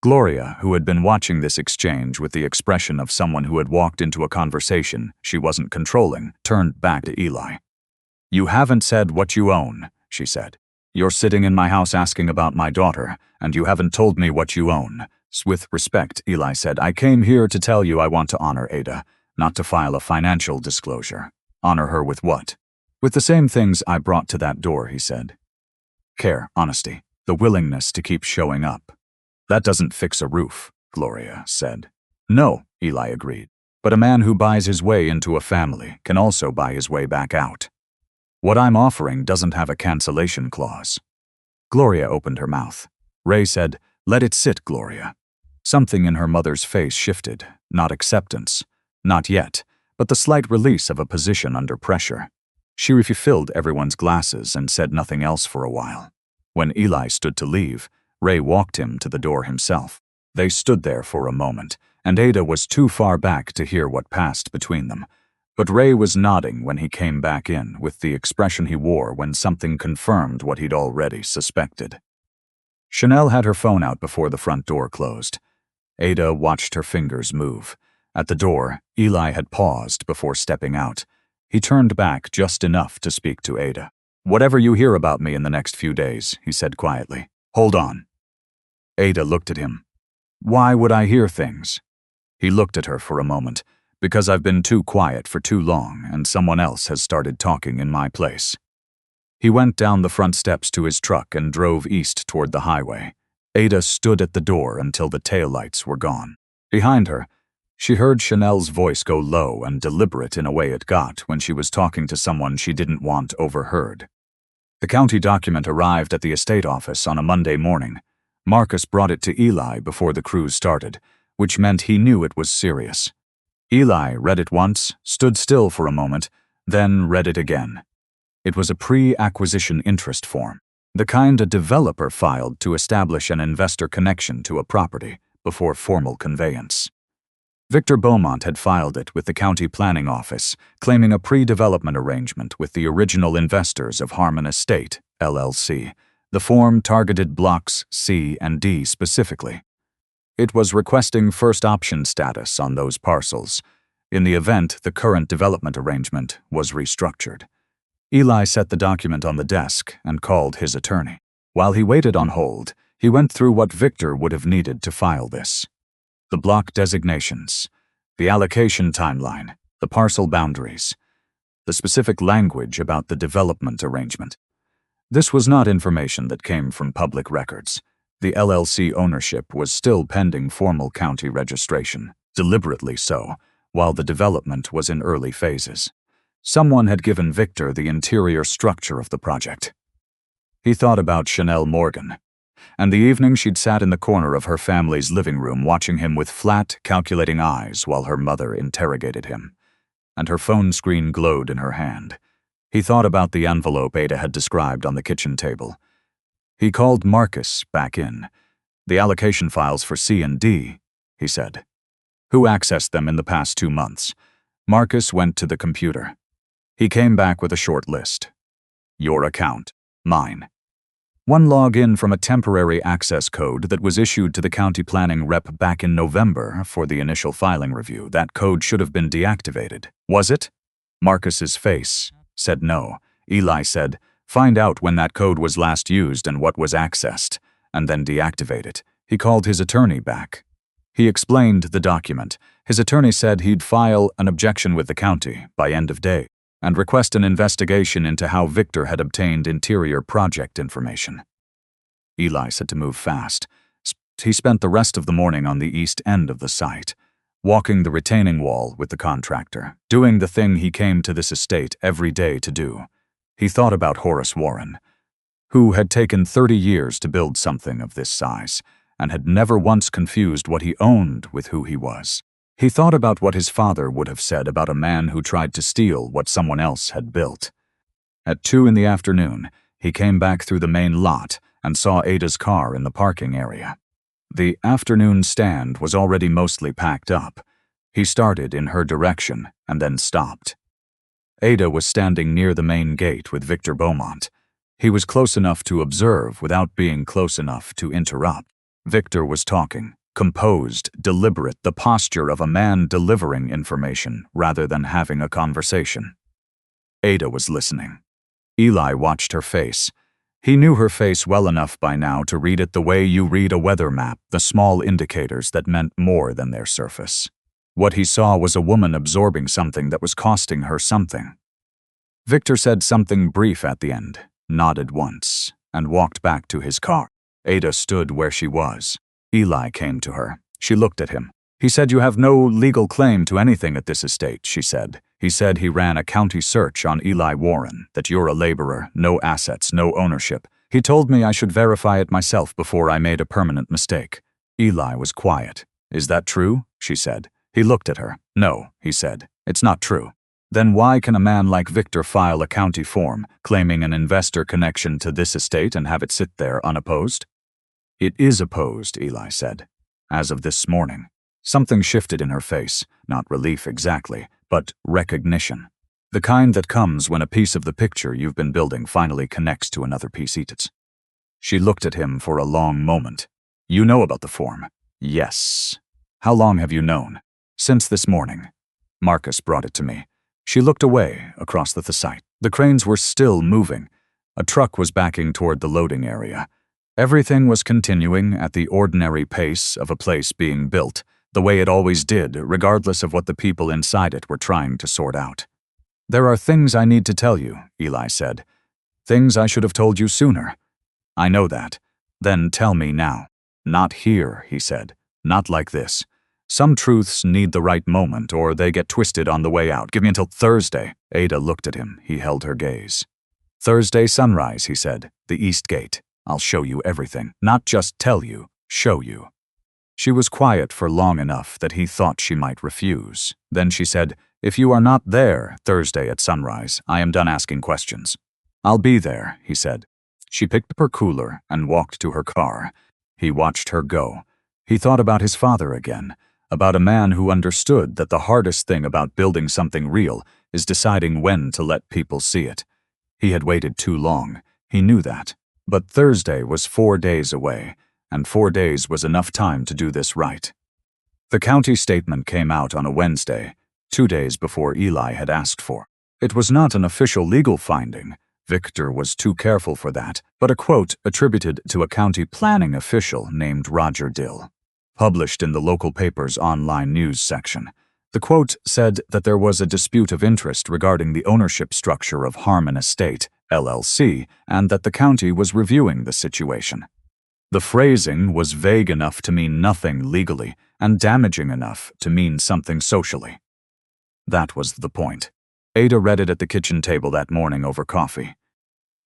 Gloria, who had been watching this exchange with the expression of someone who had walked into a conversation she wasn't controlling, turned back to Eli. "You haven't said what you own," she said. "You're sitting in my house asking about my daughter, and you haven't told me what you own." With respect, Eli said, "I came here to tell you I want to honor Ada, not to file a financial disclosure." "Honor her with what?" "With the same things I brought to that door," he said. "Care, honesty, the willingness to keep showing up." "That doesn't fix a roof," Gloria said. "No," Eli agreed. "But a man who buys his way into a family can also buy his way back out. What I'm offering doesn't have a cancellation clause." Gloria opened her mouth. Ray said, "Let it sit, Gloria." Something in her mother's face shifted, not acceptance, not yet, but the slight release of a position under pressure. She refilled everyone's glasses and said nothing else for a while. When Eli stood to leave, Ray walked him to the door himself. They stood there for a moment, and Ada was too far back to hear what passed between them. But Ray was nodding when he came back in, with the expression he wore when something confirmed what he'd already suspected. Chanel had her phone out before the front door closed. Ada watched her fingers move. At the door, Eli had paused before stepping out. He turned back just enough to speak to Ada. "Whatever you hear about me in the next few days," he said quietly. "Hold on." Ada looked at him. "Why would I hear things?" He looked at her for a moment. "Because I've been too quiet for too long, and someone else has started talking in my place." He went down the front steps to his truck and drove east toward the highway. Ada stood at the door until the taillights were gone. Behind her, she heard Chanel's voice go low and deliberate in a way it got when she was talking to someone she didn't want overheard. The county document arrived at the estate office on a Monday morning. Marcus brought it to Eli before the cruise started, which meant he knew it was serious. Eli read it once, stood still for a moment, then read it again. It was a pre-acquisition interest form, the kind a developer filed to establish an investor connection to a property before formal conveyance. Victor Beaumont had filed it with the county planning office, claiming a pre-development arrangement with the original investors of Harmon Estate, LLC. The form targeted blocks C and D specifically. It was requesting first option status on those parcels. In the event the current development arrangement was restructured. Eli set the document on the desk and called his attorney. While he waited on hold, he went through what Victor would have needed to file this. The block designations, the allocation timeline, the parcel boundaries, the specific language about the development arrangement. This was not information that came from public records. The LLC ownership was still pending formal county registration, deliberately so, while the development was in early phases. Someone had given Victor the interior structure of the project. He thought about Chanel Morgan, and the evening she'd sat in the corner of her family's living room watching him with flat, calculating eyes while her mother interrogated him, and her phone screen glowed in her hand. He thought about the envelope Ada had described on the kitchen table. He called Marcus back in. "The allocation files for C and D," he said. "Who accessed them in the past 2 months?" Marcus went to the computer. He came back with a short list. "Your account. Mine." One login from a temporary access code that was issued to the county planning rep back in November for the initial filing review. That code should have been deactivated. Was it? Marcus's face said no. Eli said, "Find out when that code was last used and what was accessed, and then deactivate it." He called his attorney back. He explained the document. His attorney said he'd file an objection with the county by end of day and request an investigation into how Victor had obtained interior project information. Eli said to move fast. He spent the rest of the morning on the east end of the site, walking the retaining wall with the contractor, doing the thing he came to this estate every day to do. He thought about Horace Warren, who had taken 30 years to build something of this size and had never once confused what he owned with who he was. He thought about what his father would have said about a man who tried to steal what someone else had built. At 2 in the afternoon, he came back through the main lot and saw Ada's car in the parking area. The afternoon stand was already mostly packed up. He started in her direction and then stopped. Ada was standing near the main gate with Victor Beaumont. He was close enough to observe without being close enough to interrupt. Victor was talking, composed, deliberate, the posture of a man delivering information rather than having a conversation. Ada was listening. Eli watched her face. He knew her face well enough by now to read it the way you read a weather map, the small indicators that meant more than their surface. What he saw was a woman absorbing something that was costing her something. Victor said something brief at the end, nodded once, and walked back to his car. Ada stood where she was. Eli came to her. She looked at him. He said, "You have no legal claim to anything at this estate," she said. He said he ran a county search on Eli Warren, that you're a laborer, no assets, no ownership. He told me I should verify it myself before I made a permanent mistake. Eli was quiet. "Is that true?" she said. He looked at her. "No," he said. "It's not true." Then why can a man like Victor file a county form, claiming an investor connection to this estate and have it sit there unopposed? "It is opposed," Eli said. "As of this morning." Something shifted in her face, not relief exactly, but recognition. The kind that comes when a piece of the picture you've been building finally connects to another piece. She looked at him for a long moment. "You know about the form?" "Yes." "How long have you known?" "Since this morning. Marcus brought it to me." She looked away, across the site. The cranes were still moving. A truck was backing toward the loading area. Everything was continuing at the ordinary pace of a place being built, the way it always did, regardless of what the people inside it were trying to sort out. "There are things I need to tell you," Eli said. "Things I should have told you sooner." "I know that." "Then tell me now." "Not here," he said. "Not like this. Some truths need the right moment or they get twisted on the way out. Give me until Thursday." Ada looked at him. He held her gaze. "Thursday sunrise," he said. "The East Gate. I'll show you everything. Not just tell you, show you." She was quiet for long enough that he thought she might refuse. Then she said, "If you are not there Thursday at sunrise, I am done asking questions." "I'll be there," he said. She picked up her cooler and walked to her car. He watched her go. He thought about his father again, about a man who understood that the hardest thing about building something real is deciding when to let people see it. He had waited too long. He knew that. But Thursday was 4 days away, and 4 days was enough time to do this right. The county statement came out on a Wednesday, 2 days before Eli had asked for. It was not an official legal finding. Victor was too careful for that, but a quote attributed to a county planning official named Roger Dill, published in the local paper's online news section. The quote said that there was a dispute of interest regarding the ownership structure of Harmon Estate, LLC, and that the county was reviewing the situation. The phrasing was vague enough to mean nothing legally and damaging enough to mean something socially. That was the point. Ada read it at the kitchen table that morning over coffee.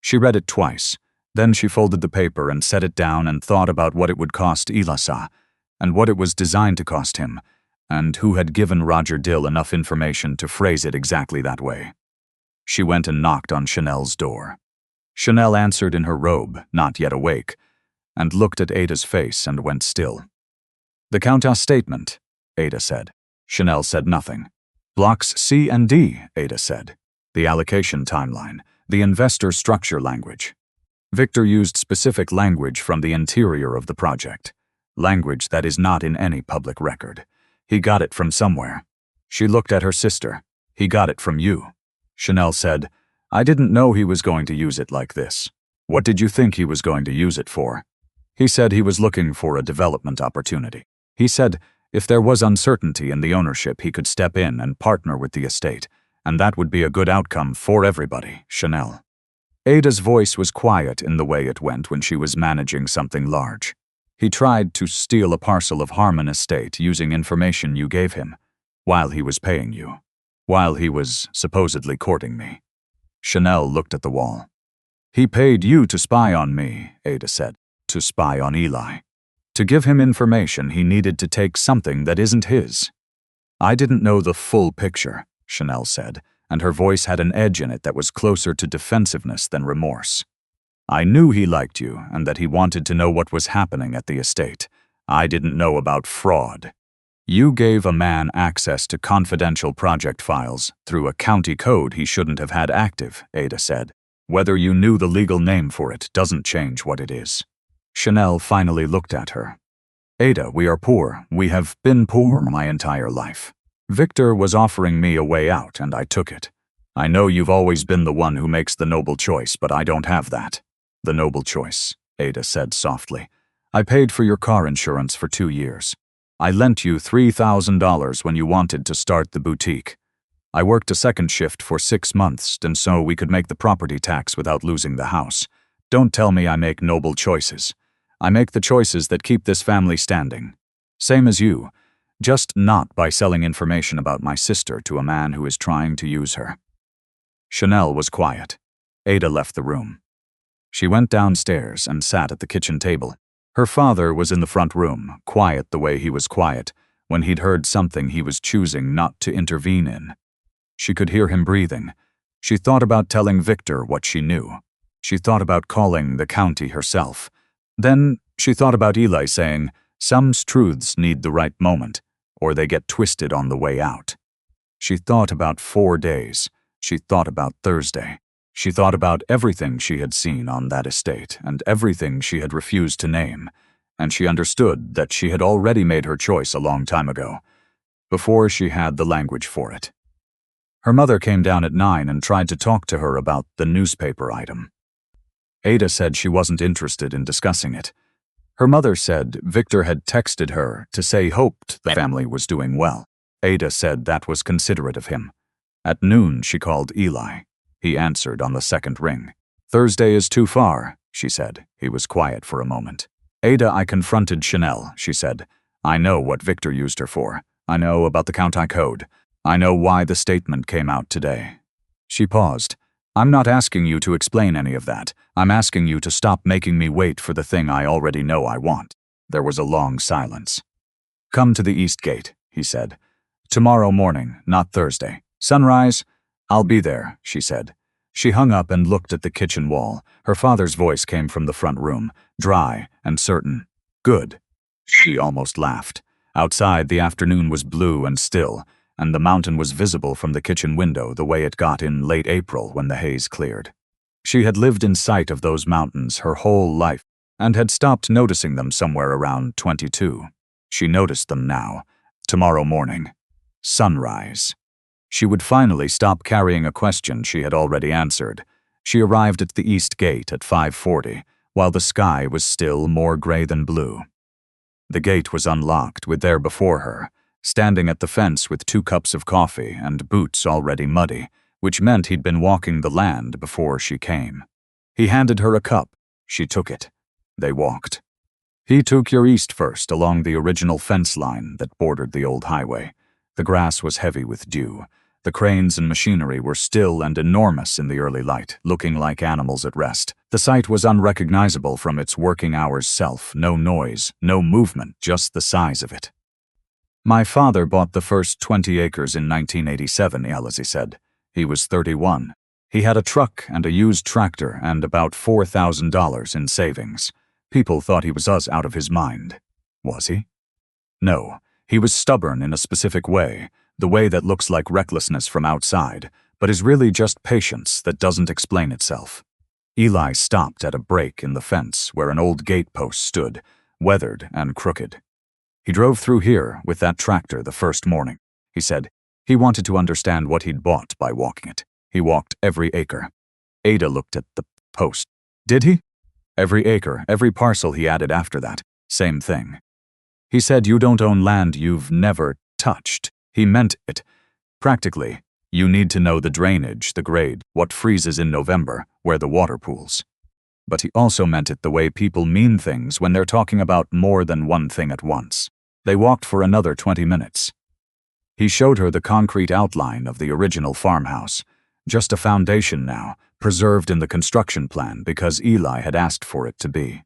She read it twice. Then she folded the paper and set it down and thought about what it would cost Elisa, and what it was designed to cost him, and who had given Roger Dill enough information to phrase it exactly that way. She went and knocked on Chanel's door. Chanel answered in her robe, not yet awake, and looked at Ada's face and went still. "The Countess statement," Ada said. Chanel said nothing. "Blocks C and D," Ada said. "The allocation timeline, the investor structure language." Victor used specific language from the interior of the project, language that is not in any public record. He got it from somewhere. She looked at her sister. "He got it from you." Chanel said, "I didn't know he was going to use it like this." "What did you think he was going to use it for?" He said he was looking for a development opportunity. He said, If there was uncertainty in the ownership, he could step in and partner with the estate, and that would be a good outcome for everybody, Chanel. Ada's voice was quiet in the way it went when she was managing something large. He tried to steal a parcel of Harmon Estate using information you gave him, while he was paying you, while he was supposedly courting me. Chanel looked at the wall. He paid you to spy on me, Ada said, to spy on Eli. To give him information, he needed to take something that isn't his. I didn't know the full picture, Chanel said, and her voice had an edge in it that was closer to defensiveness than remorse. I knew he liked you and that he wanted to know what was happening at the estate. I didn't know about fraud. You gave a man access to confidential project files through a county code he shouldn't have had active, Ada said. Whether you knew the legal name for it doesn't change what it is. Chanel finally looked at her. Ada, we are poor. We have been poor my entire life. Victor was offering me a way out, and I took it. I know you've always been the one who makes the noble choice, but I don't have that. The noble choice, Ada said softly. I paid for your car insurance for 2 years. I lent you $3,000 when you wanted to start the boutique. I worked a second shift for 6 months, and so we could make the property tax without losing the house. Don't tell me I make noble choices. I make the choices that keep this family standing. Same as you, just not by selling information about my sister to a man who is trying to use her. Chanel was quiet. Ada left the room. She went downstairs and sat at the kitchen table. Her father was in the front room, quiet the way he was quiet, when he'd heard something he was choosing not to intervene in. She could hear him breathing. She thought about telling Victor what she knew. She thought about calling the county herself. Then she thought about Eli saying, some truths need the right moment, or they get twisted on the way out. She thought about 4 days. She thought about Thursday. She thought about everything she had seen on that estate and everything she had refused to name, and she understood that she had already made her choice a long time ago, before she had the language for it. Her mother came down at 9 and tried to talk to her about the newspaper item. Ada said she wasn't interested in discussing it. Her mother said Victor had texted her to say hoped the family was doing well. Ada said that was considerate of him. At noon, she called Eli. He answered on the second ring. Thursday is too far, she said. He was quiet for a moment. Ada, I confronted Chanel, she said. I know what Victor used her for. I know about the county code. I know why the statement came out today. She paused. I'm not asking you to explain any of that. I'm asking you to stop making me wait for the thing I already know I want. There was a long silence. Come to the East Gate, he said. Tomorrow morning, not Thursday. Sunrise? I'll be there, she said. She hung up and looked at the kitchen wall. Her father's voice came from the front room, dry and certain. Good. She almost laughed. Outside, the afternoon was blue and still, and the mountain was visible from the kitchen window the way it got in late April when the haze cleared. She had lived in sight of those mountains her whole life and had stopped noticing them somewhere around 22. She noticed them now. Tomorrow morning. Sunrise. She would finally stop carrying a question she had already answered. She arrived at the East Gate at 5:40, while the sky was still more gray than blue. The gate was unlocked with there before her, standing at the fence with 2 cups of coffee and boots already muddy, which meant he'd been walking the land before she came. He handed her a cup. She took it. They walked. He took your east first along the original fence line that bordered the old highway. The grass was heavy with dew. The cranes and machinery were still and enormous in the early light, looking like animals at rest. The site was unrecognizable from its working hours self. No noise, no movement, just the size of it. My father bought the first 20 acres in 1987, Elsie said. He was 31. He had a truck and a used tractor and about $4,000 in savings. People thought he was out of his mind. Was he? No. He was stubborn in a specific way, the way that looks like recklessness from outside, but is really just patience that doesn't explain itself. Eli stopped at a break in the fence where an old gate post stood, weathered and crooked. He drove through here with that tractor the first morning. He said he wanted to understand what he'd bought by walking it. He walked every acre. Ada looked at the post. Did he? Every acre, every parcel he added after that. Same thing. He said you don't own land you've never touched. He meant it. Practically, you need to know the drainage, the grade, what freezes in November, where the water pools. But he also meant it the way people mean things when they're talking about more than one thing at once. They walked for another 20 minutes. He showed her the concrete outline of the original farmhouse, just a foundation now, preserved in the construction plan because Eli had asked for it to be.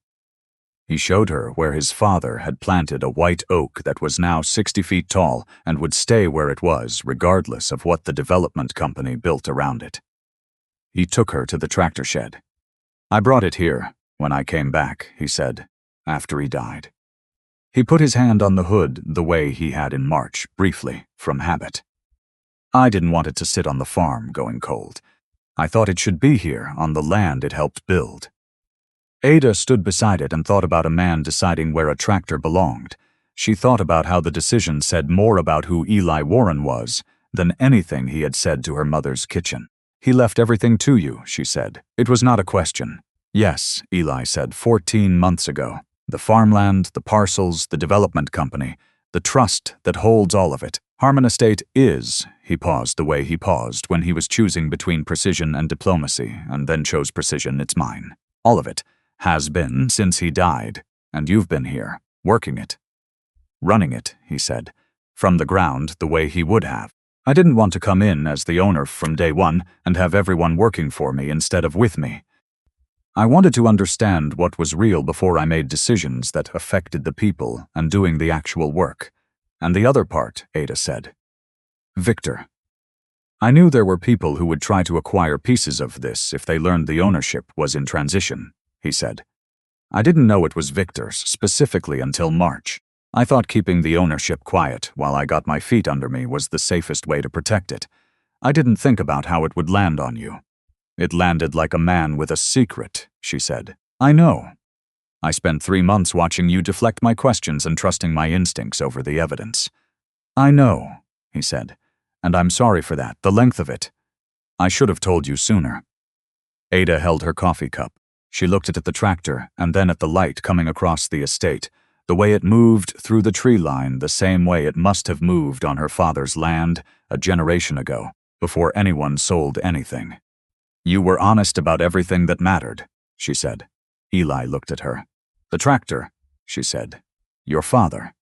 He showed her where his father had planted a white oak that was now 60 feet tall and would stay where it was regardless of what the development company built around it. He took her to the tractor shed. I brought it here when I came back, he said, after he died. He put his hand on the hood the way he had in March, briefly, from habit. I didn't want it to sit on the farm going cold. I thought it should be here on the land it helped build. Ada stood beside it and thought about a man deciding where a tractor belonged. She thought about how the decision said more about who Eli Warren was than anything he had said to her mother's kitchen. He left everything to you, she said. It was not a question. Yes, Eli said 14 months ago. The farmland, the parcels, the development company, the trust that holds all of it. Harmon Estate is, he paused the way he paused when he was choosing between precision and diplomacy, and then chose precision, it's mine. All of it has been since he died, and you've been here, working it. Running it, he said, from the ground the way he would have. I didn't want to come in as the owner from day one and have everyone working for me instead of with me. I wanted to understand what was real before I made decisions that affected the people and doing the actual work. And the other part, Ada said. Victor. I knew there were people who would try to acquire pieces of this if they learned the ownership was in transition, he said. I didn't know it was Victor's specifically until March. I thought keeping the ownership quiet while I got my feet under me was the safest way to protect it. I didn't think about how it would land on you. It landed like a man with a secret, she said. I know. I spent 3 months watching you deflect my questions and trusting my instincts over the evidence. I know, he said, and I'm sorry for that, the length of it. I should have told you sooner. Ada held her coffee cup. She looked at the tractor and then at the light coming across the estate, the way it moved through the tree line the same way it must have moved on her father's land a generation ago, before anyone sold anything. You were honest about everything that mattered, she said. Eli looked at her. The tractor, she said. Your father.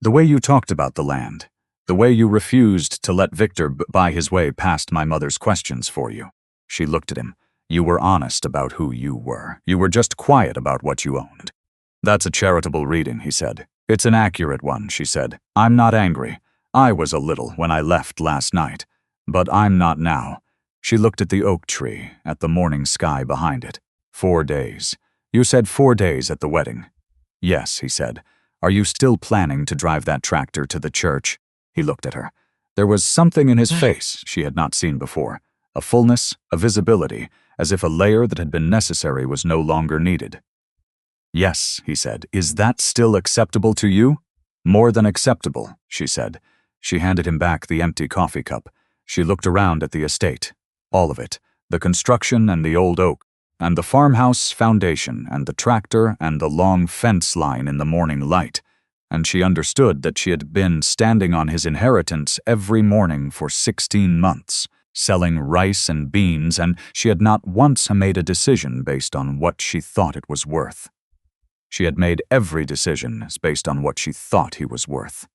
The way you talked about the land. The way you refused to let Victor buy his way past my mother's questions for you. She looked at him. You were honest about who you were. You were just quiet about what you owned. That's a charitable reading, he said. It's an accurate one, she said. I'm not angry. I was a little when I left last night. But I'm not now. She looked at the oak tree, at the morning sky behind it. 4 days. You said 4 days at the wedding. Yes, he said. Are you still planning to drive that tractor to the church? He looked at her. There was something in his face she had not seen before. A fullness, a visibility, as if a layer that had been necessary was no longer needed. Yes, he said. Is that still acceptable to you? More than acceptable, she said. She handed him back the empty coffee cup. She looked around at the estate. All of it. The construction and the old oak, and the farmhouse foundation, and the tractor, and the long fence line in the morning light. And she understood that she had been standing on his inheritance every morning for 16 months, selling rice and beans, and she had not once made a decision based on what she thought it was worth. She had made every decision based on what she thought he was worth.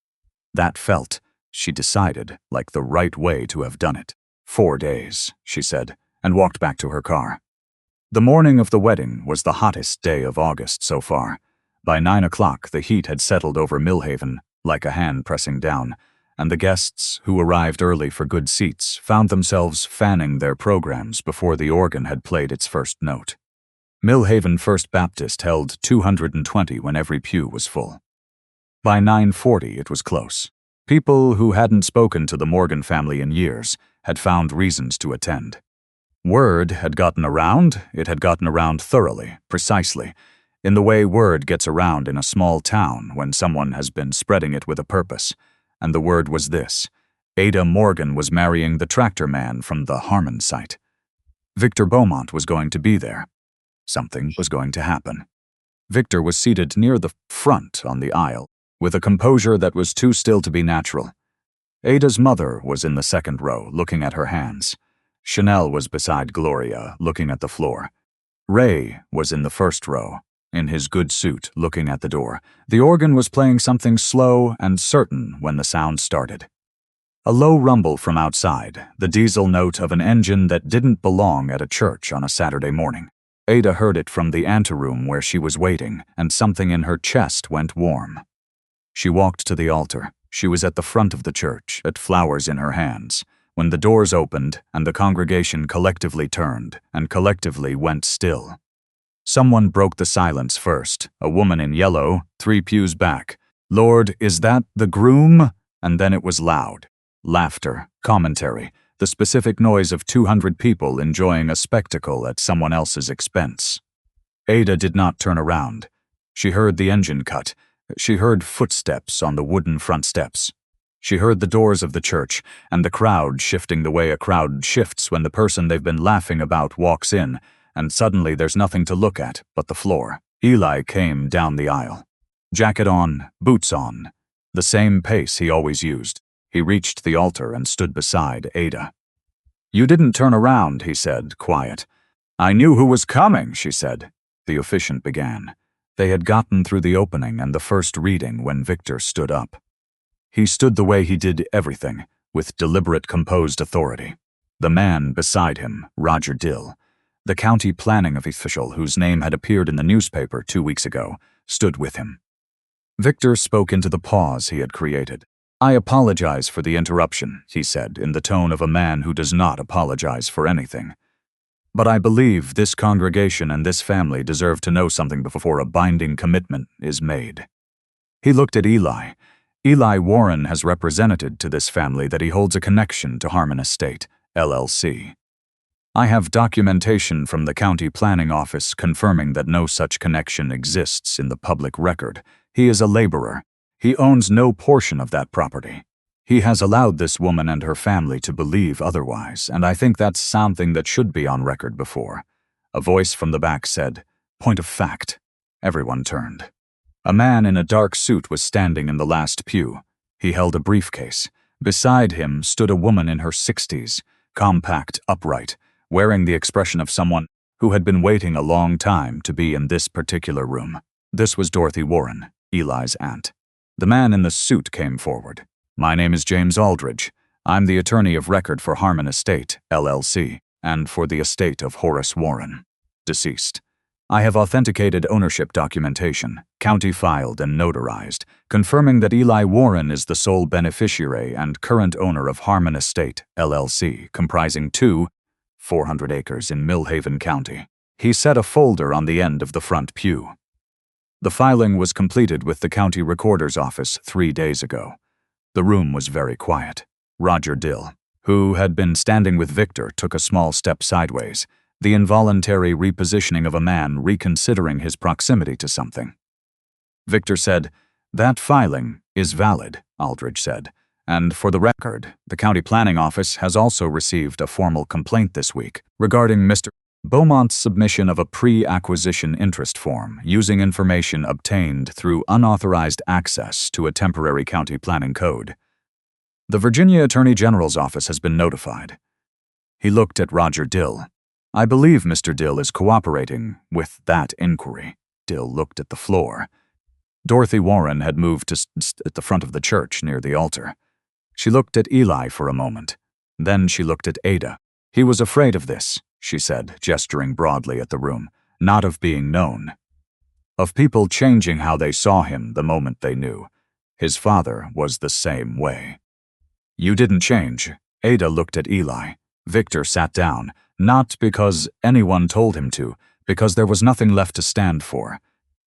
That felt, she decided, like the right way to have done it. 4 days, she said, and walked back to her car. The morning of the wedding was the hottest day of August so far. By 9 o'clock, the heat had settled over Millhaven, like a hand pressing down, and the guests, who arrived early for good seats, found themselves fanning their programs before the organ had played its first note. Millhaven First Baptist held 220 when every pew was full. By 9:40, it was close. People who hadn't spoken to the Morgan family in years had found reasons to attend. Word had gotten around, it had gotten around thoroughly, precisely, in the way word gets around in a small town when someone has been spreading it with a purpose. And the word was this: Ada Morgan was marrying the tractor man from the Harmon site. Victor Beaumont was going to be there. Something was going to happen. Victor was seated near the front on the aisle. with a composure that was too still to be natural. Ada's mother was in the second row, looking at her hands. Chanel was beside Gloria, looking at the floor. Ray was in the first row, in his good suit, looking at the door. The organ was playing something slow and certain when the sound started. A low rumble from outside, the diesel note of an engine that didn't belong at a church on a Saturday morning. Ada heard it from the anteroom where she was waiting, and something in her chest went warm. She walked to the altar. She was at the front of the church, at flowers in her hands, when the doors opened and the congregation collectively turned and collectively went still. Someone broke the silence first, a woman in yellow, 3 pews back. "Lord, is that the groom?" And then it was loud. Laughter, commentary, the specific noise of 200 people enjoying a spectacle at someone else's expense. Ada did not turn around. She heard the engine cut. She heard footsteps on the wooden front steps. She heard the doors of the church and the crowd shifting the way a crowd shifts when the person they've been laughing about walks in, and suddenly there's nothing to look at but the floor. Eli came down the aisle. Jacket on, boots on, the same pace he always used. He reached the altar and stood beside Ada. "You didn't turn around," he said, quiet. "I knew who was coming," she said. The officiant began. They had gotten through the opening and the first reading when Victor stood up. He stood the way he did everything, with deliberate, composed authority. The man beside him, Roger Dill, the county planning official whose name had appeared in the newspaper 2 weeks ago, stood with him. Victor spoke into the pause he had created. "I apologize for the interruption," he said, in the tone of a man who does not apologize for anything. "But I believe this congregation and this family deserve to know something before a binding commitment is made." He looked at Eli. Eli Warren has represented to this family that he holds a connection to Harmon Estate, LLC. I have documentation from the county planning office confirming that no such connection exists in the public record. He is a laborer. He owns no portion of that property. He has allowed this woman and her family to believe otherwise, and I think that's something that should be on record before. A voice from the back said, "Point of fact." Everyone turned. A man in a dark suit was standing in the last pew. He held a briefcase. Beside him stood a woman in her 60s, compact, upright, wearing the expression of someone who had been waiting a long time to be in this particular room. This was Dorothy Warren, Eli's aunt. The man in the suit came forward. "My name is James Aldridge. I'm the attorney of record for Harmon Estate, LLC, and for the estate of Horace Warren, deceased. I have authenticated ownership documentation, county filed and notarized, confirming that Eli Warren is the sole beneficiary and current owner of Harmon Estate, LLC, comprising 400 acres in Millhaven County." He set a folder on the end of the front pew. The filing was completed with the county recorder's office 3 days ago. The room was very quiet. Roger Dill, who had been standing with Victor, took a small step sideways, the involuntary repositioning of a man reconsidering his proximity to something. Victor said, "That filing is valid," Aldridge said, "and for the record, the county planning office has also received a formal complaint this week regarding Mr. Beaumont's submission of a pre-acquisition interest form using information obtained through unauthorized access to a temporary county planning code. The Virginia Attorney General's office has been notified." He looked at Roger Dill. "I believe Mr. Dill is cooperating with that inquiry." Dill looked at the floor. Dorothy Warren had moved to at the front of the church near the altar. She looked at Eli for a moment. Then she looked at Ada. "He was afraid of this," she said, gesturing broadly at the room, "not of being known. Of people changing how they saw him the moment they knew. His father was the same way." "You didn't change." Ada looked at Eli. Victor sat down, not because anyone told him to, because there was nothing left to stand for.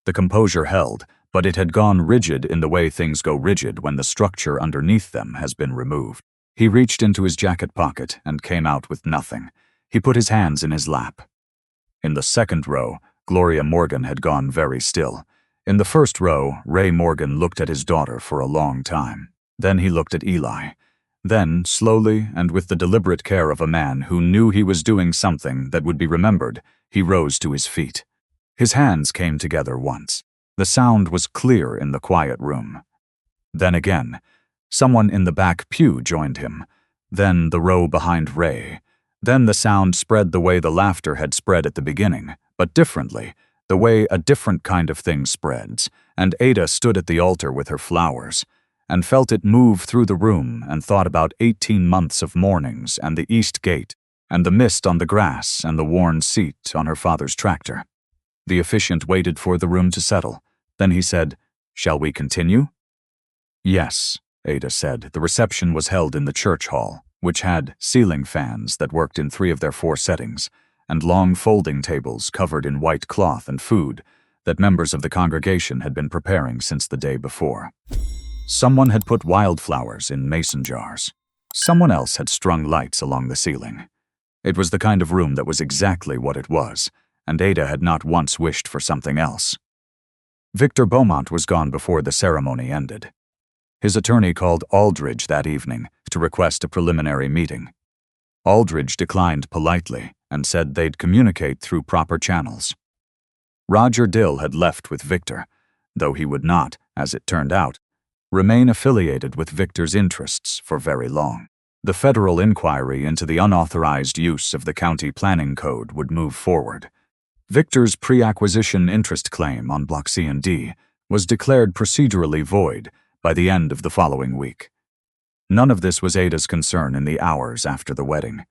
The composure held, but it had gone rigid in the way things go rigid when the structure underneath them has been removed. He reached into his jacket pocket and came out with nothing. He put his hands in his lap. In the second row, Gloria Morgan had gone very still. In the first row, Ray Morgan looked at his daughter for a long time. Then he looked at Eli. Then, slowly and with the deliberate care of a man who knew he was doing something that would be remembered, he rose to his feet. His hands came together once. The sound was clear in the quiet room. Then again. Someone in the back pew joined him. Then the row behind Ray. Then the sound spread the way the laughter had spread at the beginning, but differently, the way a different kind of thing spreads, and Ada stood at the altar with her flowers, and felt it move through the room and thought about 18 months of mornings and the east gate, and the mist on the grass and the worn seat on her father's tractor. The officiant waited for the room to settle. Then he said, "Shall we continue?" "Yes," Ada said. The reception was held in the church hall, which had ceiling fans that worked in 3 of their 4 settings, and long folding tables covered in white cloth and food that members of the congregation had been preparing since the day before. Someone had put wildflowers in mason jars. Someone else had strung lights along the ceiling. It was the kind of room that was exactly what it was, and Ada had not once wished for something else. Victor Beaumont was gone before the ceremony ended. His attorney called Aldridge that evening to request a preliminary meeting. Aldridge declined politely and said they'd communicate through proper channels. Roger Dill had left with Victor, though he would not, as it turned out, remain affiliated with Victor's interests for very long. The federal inquiry into the unauthorized use of the county planning code would move forward. Victor's pre-acquisition interest claim on Block C and D was declared procedurally void by the end of the following week. None of this was Ada's concern in the hours after the wedding.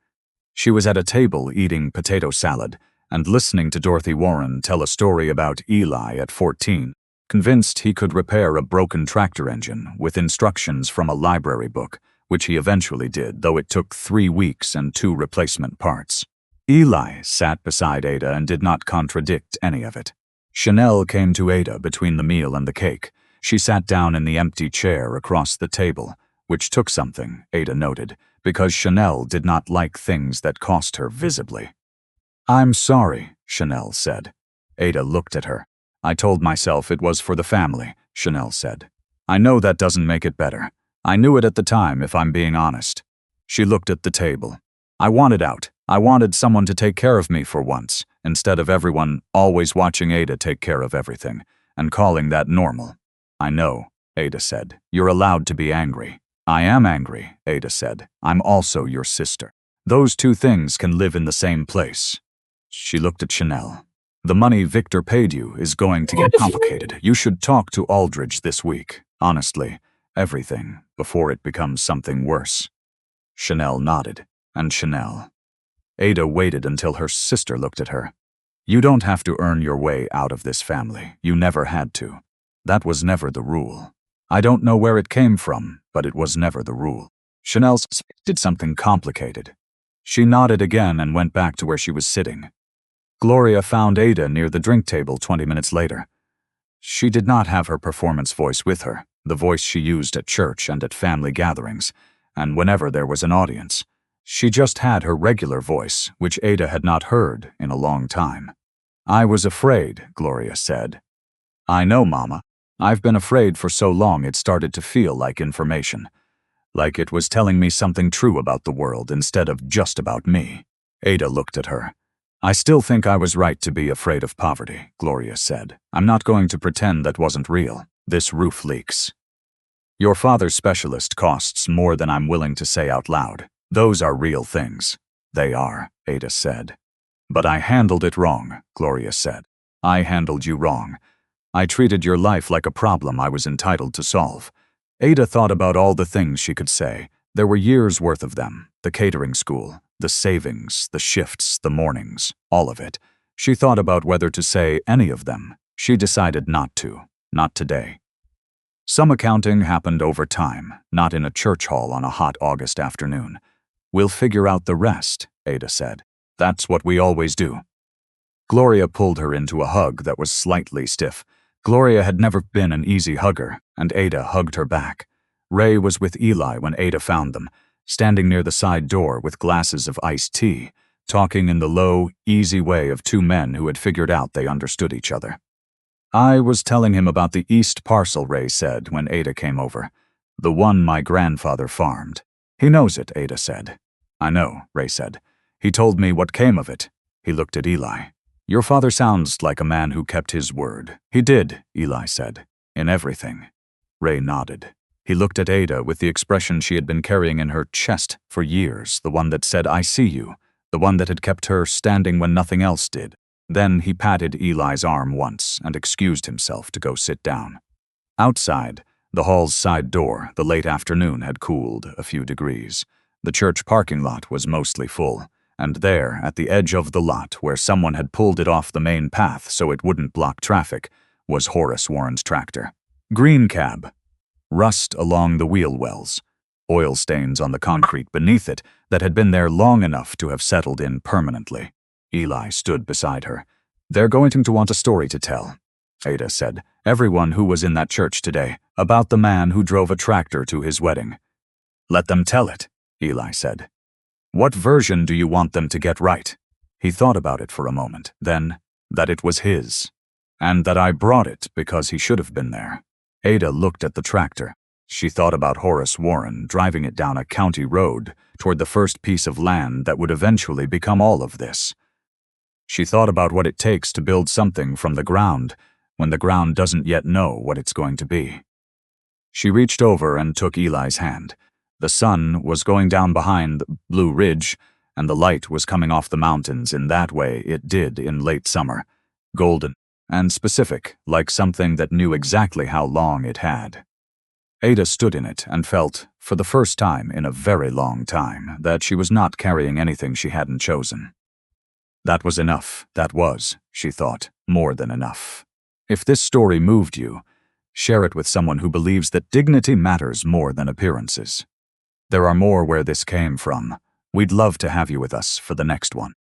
She was at a table eating potato salad and listening to Dorothy Warren tell a story about Eli at 14, convinced he could repair a broken tractor engine with instructions from a library book, which he eventually did, though it took 3 weeks and 2 replacement parts. Eli sat beside Ada and did not contradict any of it. Chanel came to Ada between the meal and the cake. She sat down in the empty chair across the table, which took something, Ada noted, because Chanel did not like things that cost her visibly. "I'm sorry," Chanel said. Ada looked at her. "I told myself it was for the family," Chanel said. "I know that doesn't make it better. I knew it at the time, if I'm being honest." She looked at the table. "I wanted out. I wanted someone to take care of me for once, instead of everyone always watching Ada take care of everything, and calling that normal." "I know," Ada said. "You're allowed to be angry." "I am angry," Ada said. "I'm also your sister. Those 2 things can live in the same place." She looked at Chanel. "The money Victor paid you is going to get complicated. You should talk to Aldridge this week. Honestly, everything, before it becomes something worse." Chanel nodded, and Chanel. Ada waited until her sister looked at her. "You don't have to earn your way out of this family. You never had to. That was never the rule. I don't know where it came from, but it was never the rule." Chanel did something complicated. She nodded again and went back to where she was sitting. Gloria found Ada near the drink table 20 minutes later. She did not have her performance voice with her, the voice she used at church and at family gatherings, and whenever there was an audience. She just had her regular voice, which Ada had not heard in a long time. "I was afraid," Gloria said. "I know, Mama. I've been afraid for so long it started to feel like information. Like it was telling me something true about the world instead of just about me." Ada looked at her. "I still think I was right to be afraid of poverty," Gloria said. "I'm not going to pretend that wasn't real. This roof leaks. Your father's specialist costs more than I'm willing to say out loud. Those are real things." "They are," Ada said. "But I handled it wrong," Gloria said. "I handled you wrong. I treated your life like a problem I was entitled to solve." Ada thought about all the things she could say. There were years' worth of them. The catering school, the savings, the shifts, the mornings, all of it. She thought about whether to say any of them. She decided not to. Not today. Some accounting happened over time, not in a church hall on a hot August afternoon. "We'll figure out the rest," Ada said. "That's what we always do." Gloria pulled her into a hug that was slightly stiff. Gloria had never been an easy hugger, and Ada hugged her back. Ray was with Eli when Ada found them, standing near the side door with glasses of iced tea, talking in the low, easy way of 2 men who had figured out they understood each other. "I was telling him about the east parcel," Ray said when Ada came over. "The one my grandfather farmed." "He knows it," Ada said. "I know," Ray said. "He told me what came of it." He looked at Eli. "Your father sounds like a man who kept his word." "He did," Eli said. "In everything." Ray nodded. He looked at Ada with the expression she had been carrying in her chest for years, the one that said, "I see you," the one that had kept her standing when nothing else did. Then he patted Eli's arm once and excused himself to go sit down. Outside, the hall's side door, the late afternoon had cooled a few degrees. The church parking lot was mostly full, and there, at the edge of the lot, where someone had pulled it off the main path so it wouldn't block traffic, was Horace Warren's tractor. Green cab. Rust along the wheel wells. Oil stains on the concrete beneath it that had been there long enough to have settled in permanently. Eli stood beside her. "They're going to want a story to tell," Ada said. "Everyone who was in that church today, about the man who drove a tractor to his wedding." "Let them tell it," Eli said. "What version do you want them to get right?" He thought about it for a moment, then, that it was his, and that I brought it because he should have been there. Ada looked at the tractor. She thought about Horace Warren driving it down a county road toward the first piece of land that would eventually become all of this. She thought about what it takes to build something from the ground when the ground doesn't yet know what it's going to be. She reached over and took Eli's hand. The sun was going down behind Blue Ridge, and the light was coming off the mountains in that way it did in late summer, golden and specific, like something that knew exactly how long it had. Ada stood in it and felt, for the first time in a very long time, that she was not carrying anything she hadn't chosen. That was enough. That was, she thought, more than enough. If this story moved you, share it with someone who believes that dignity matters more than appearances. There are more where this came from. We'd love to have you with us for the next one.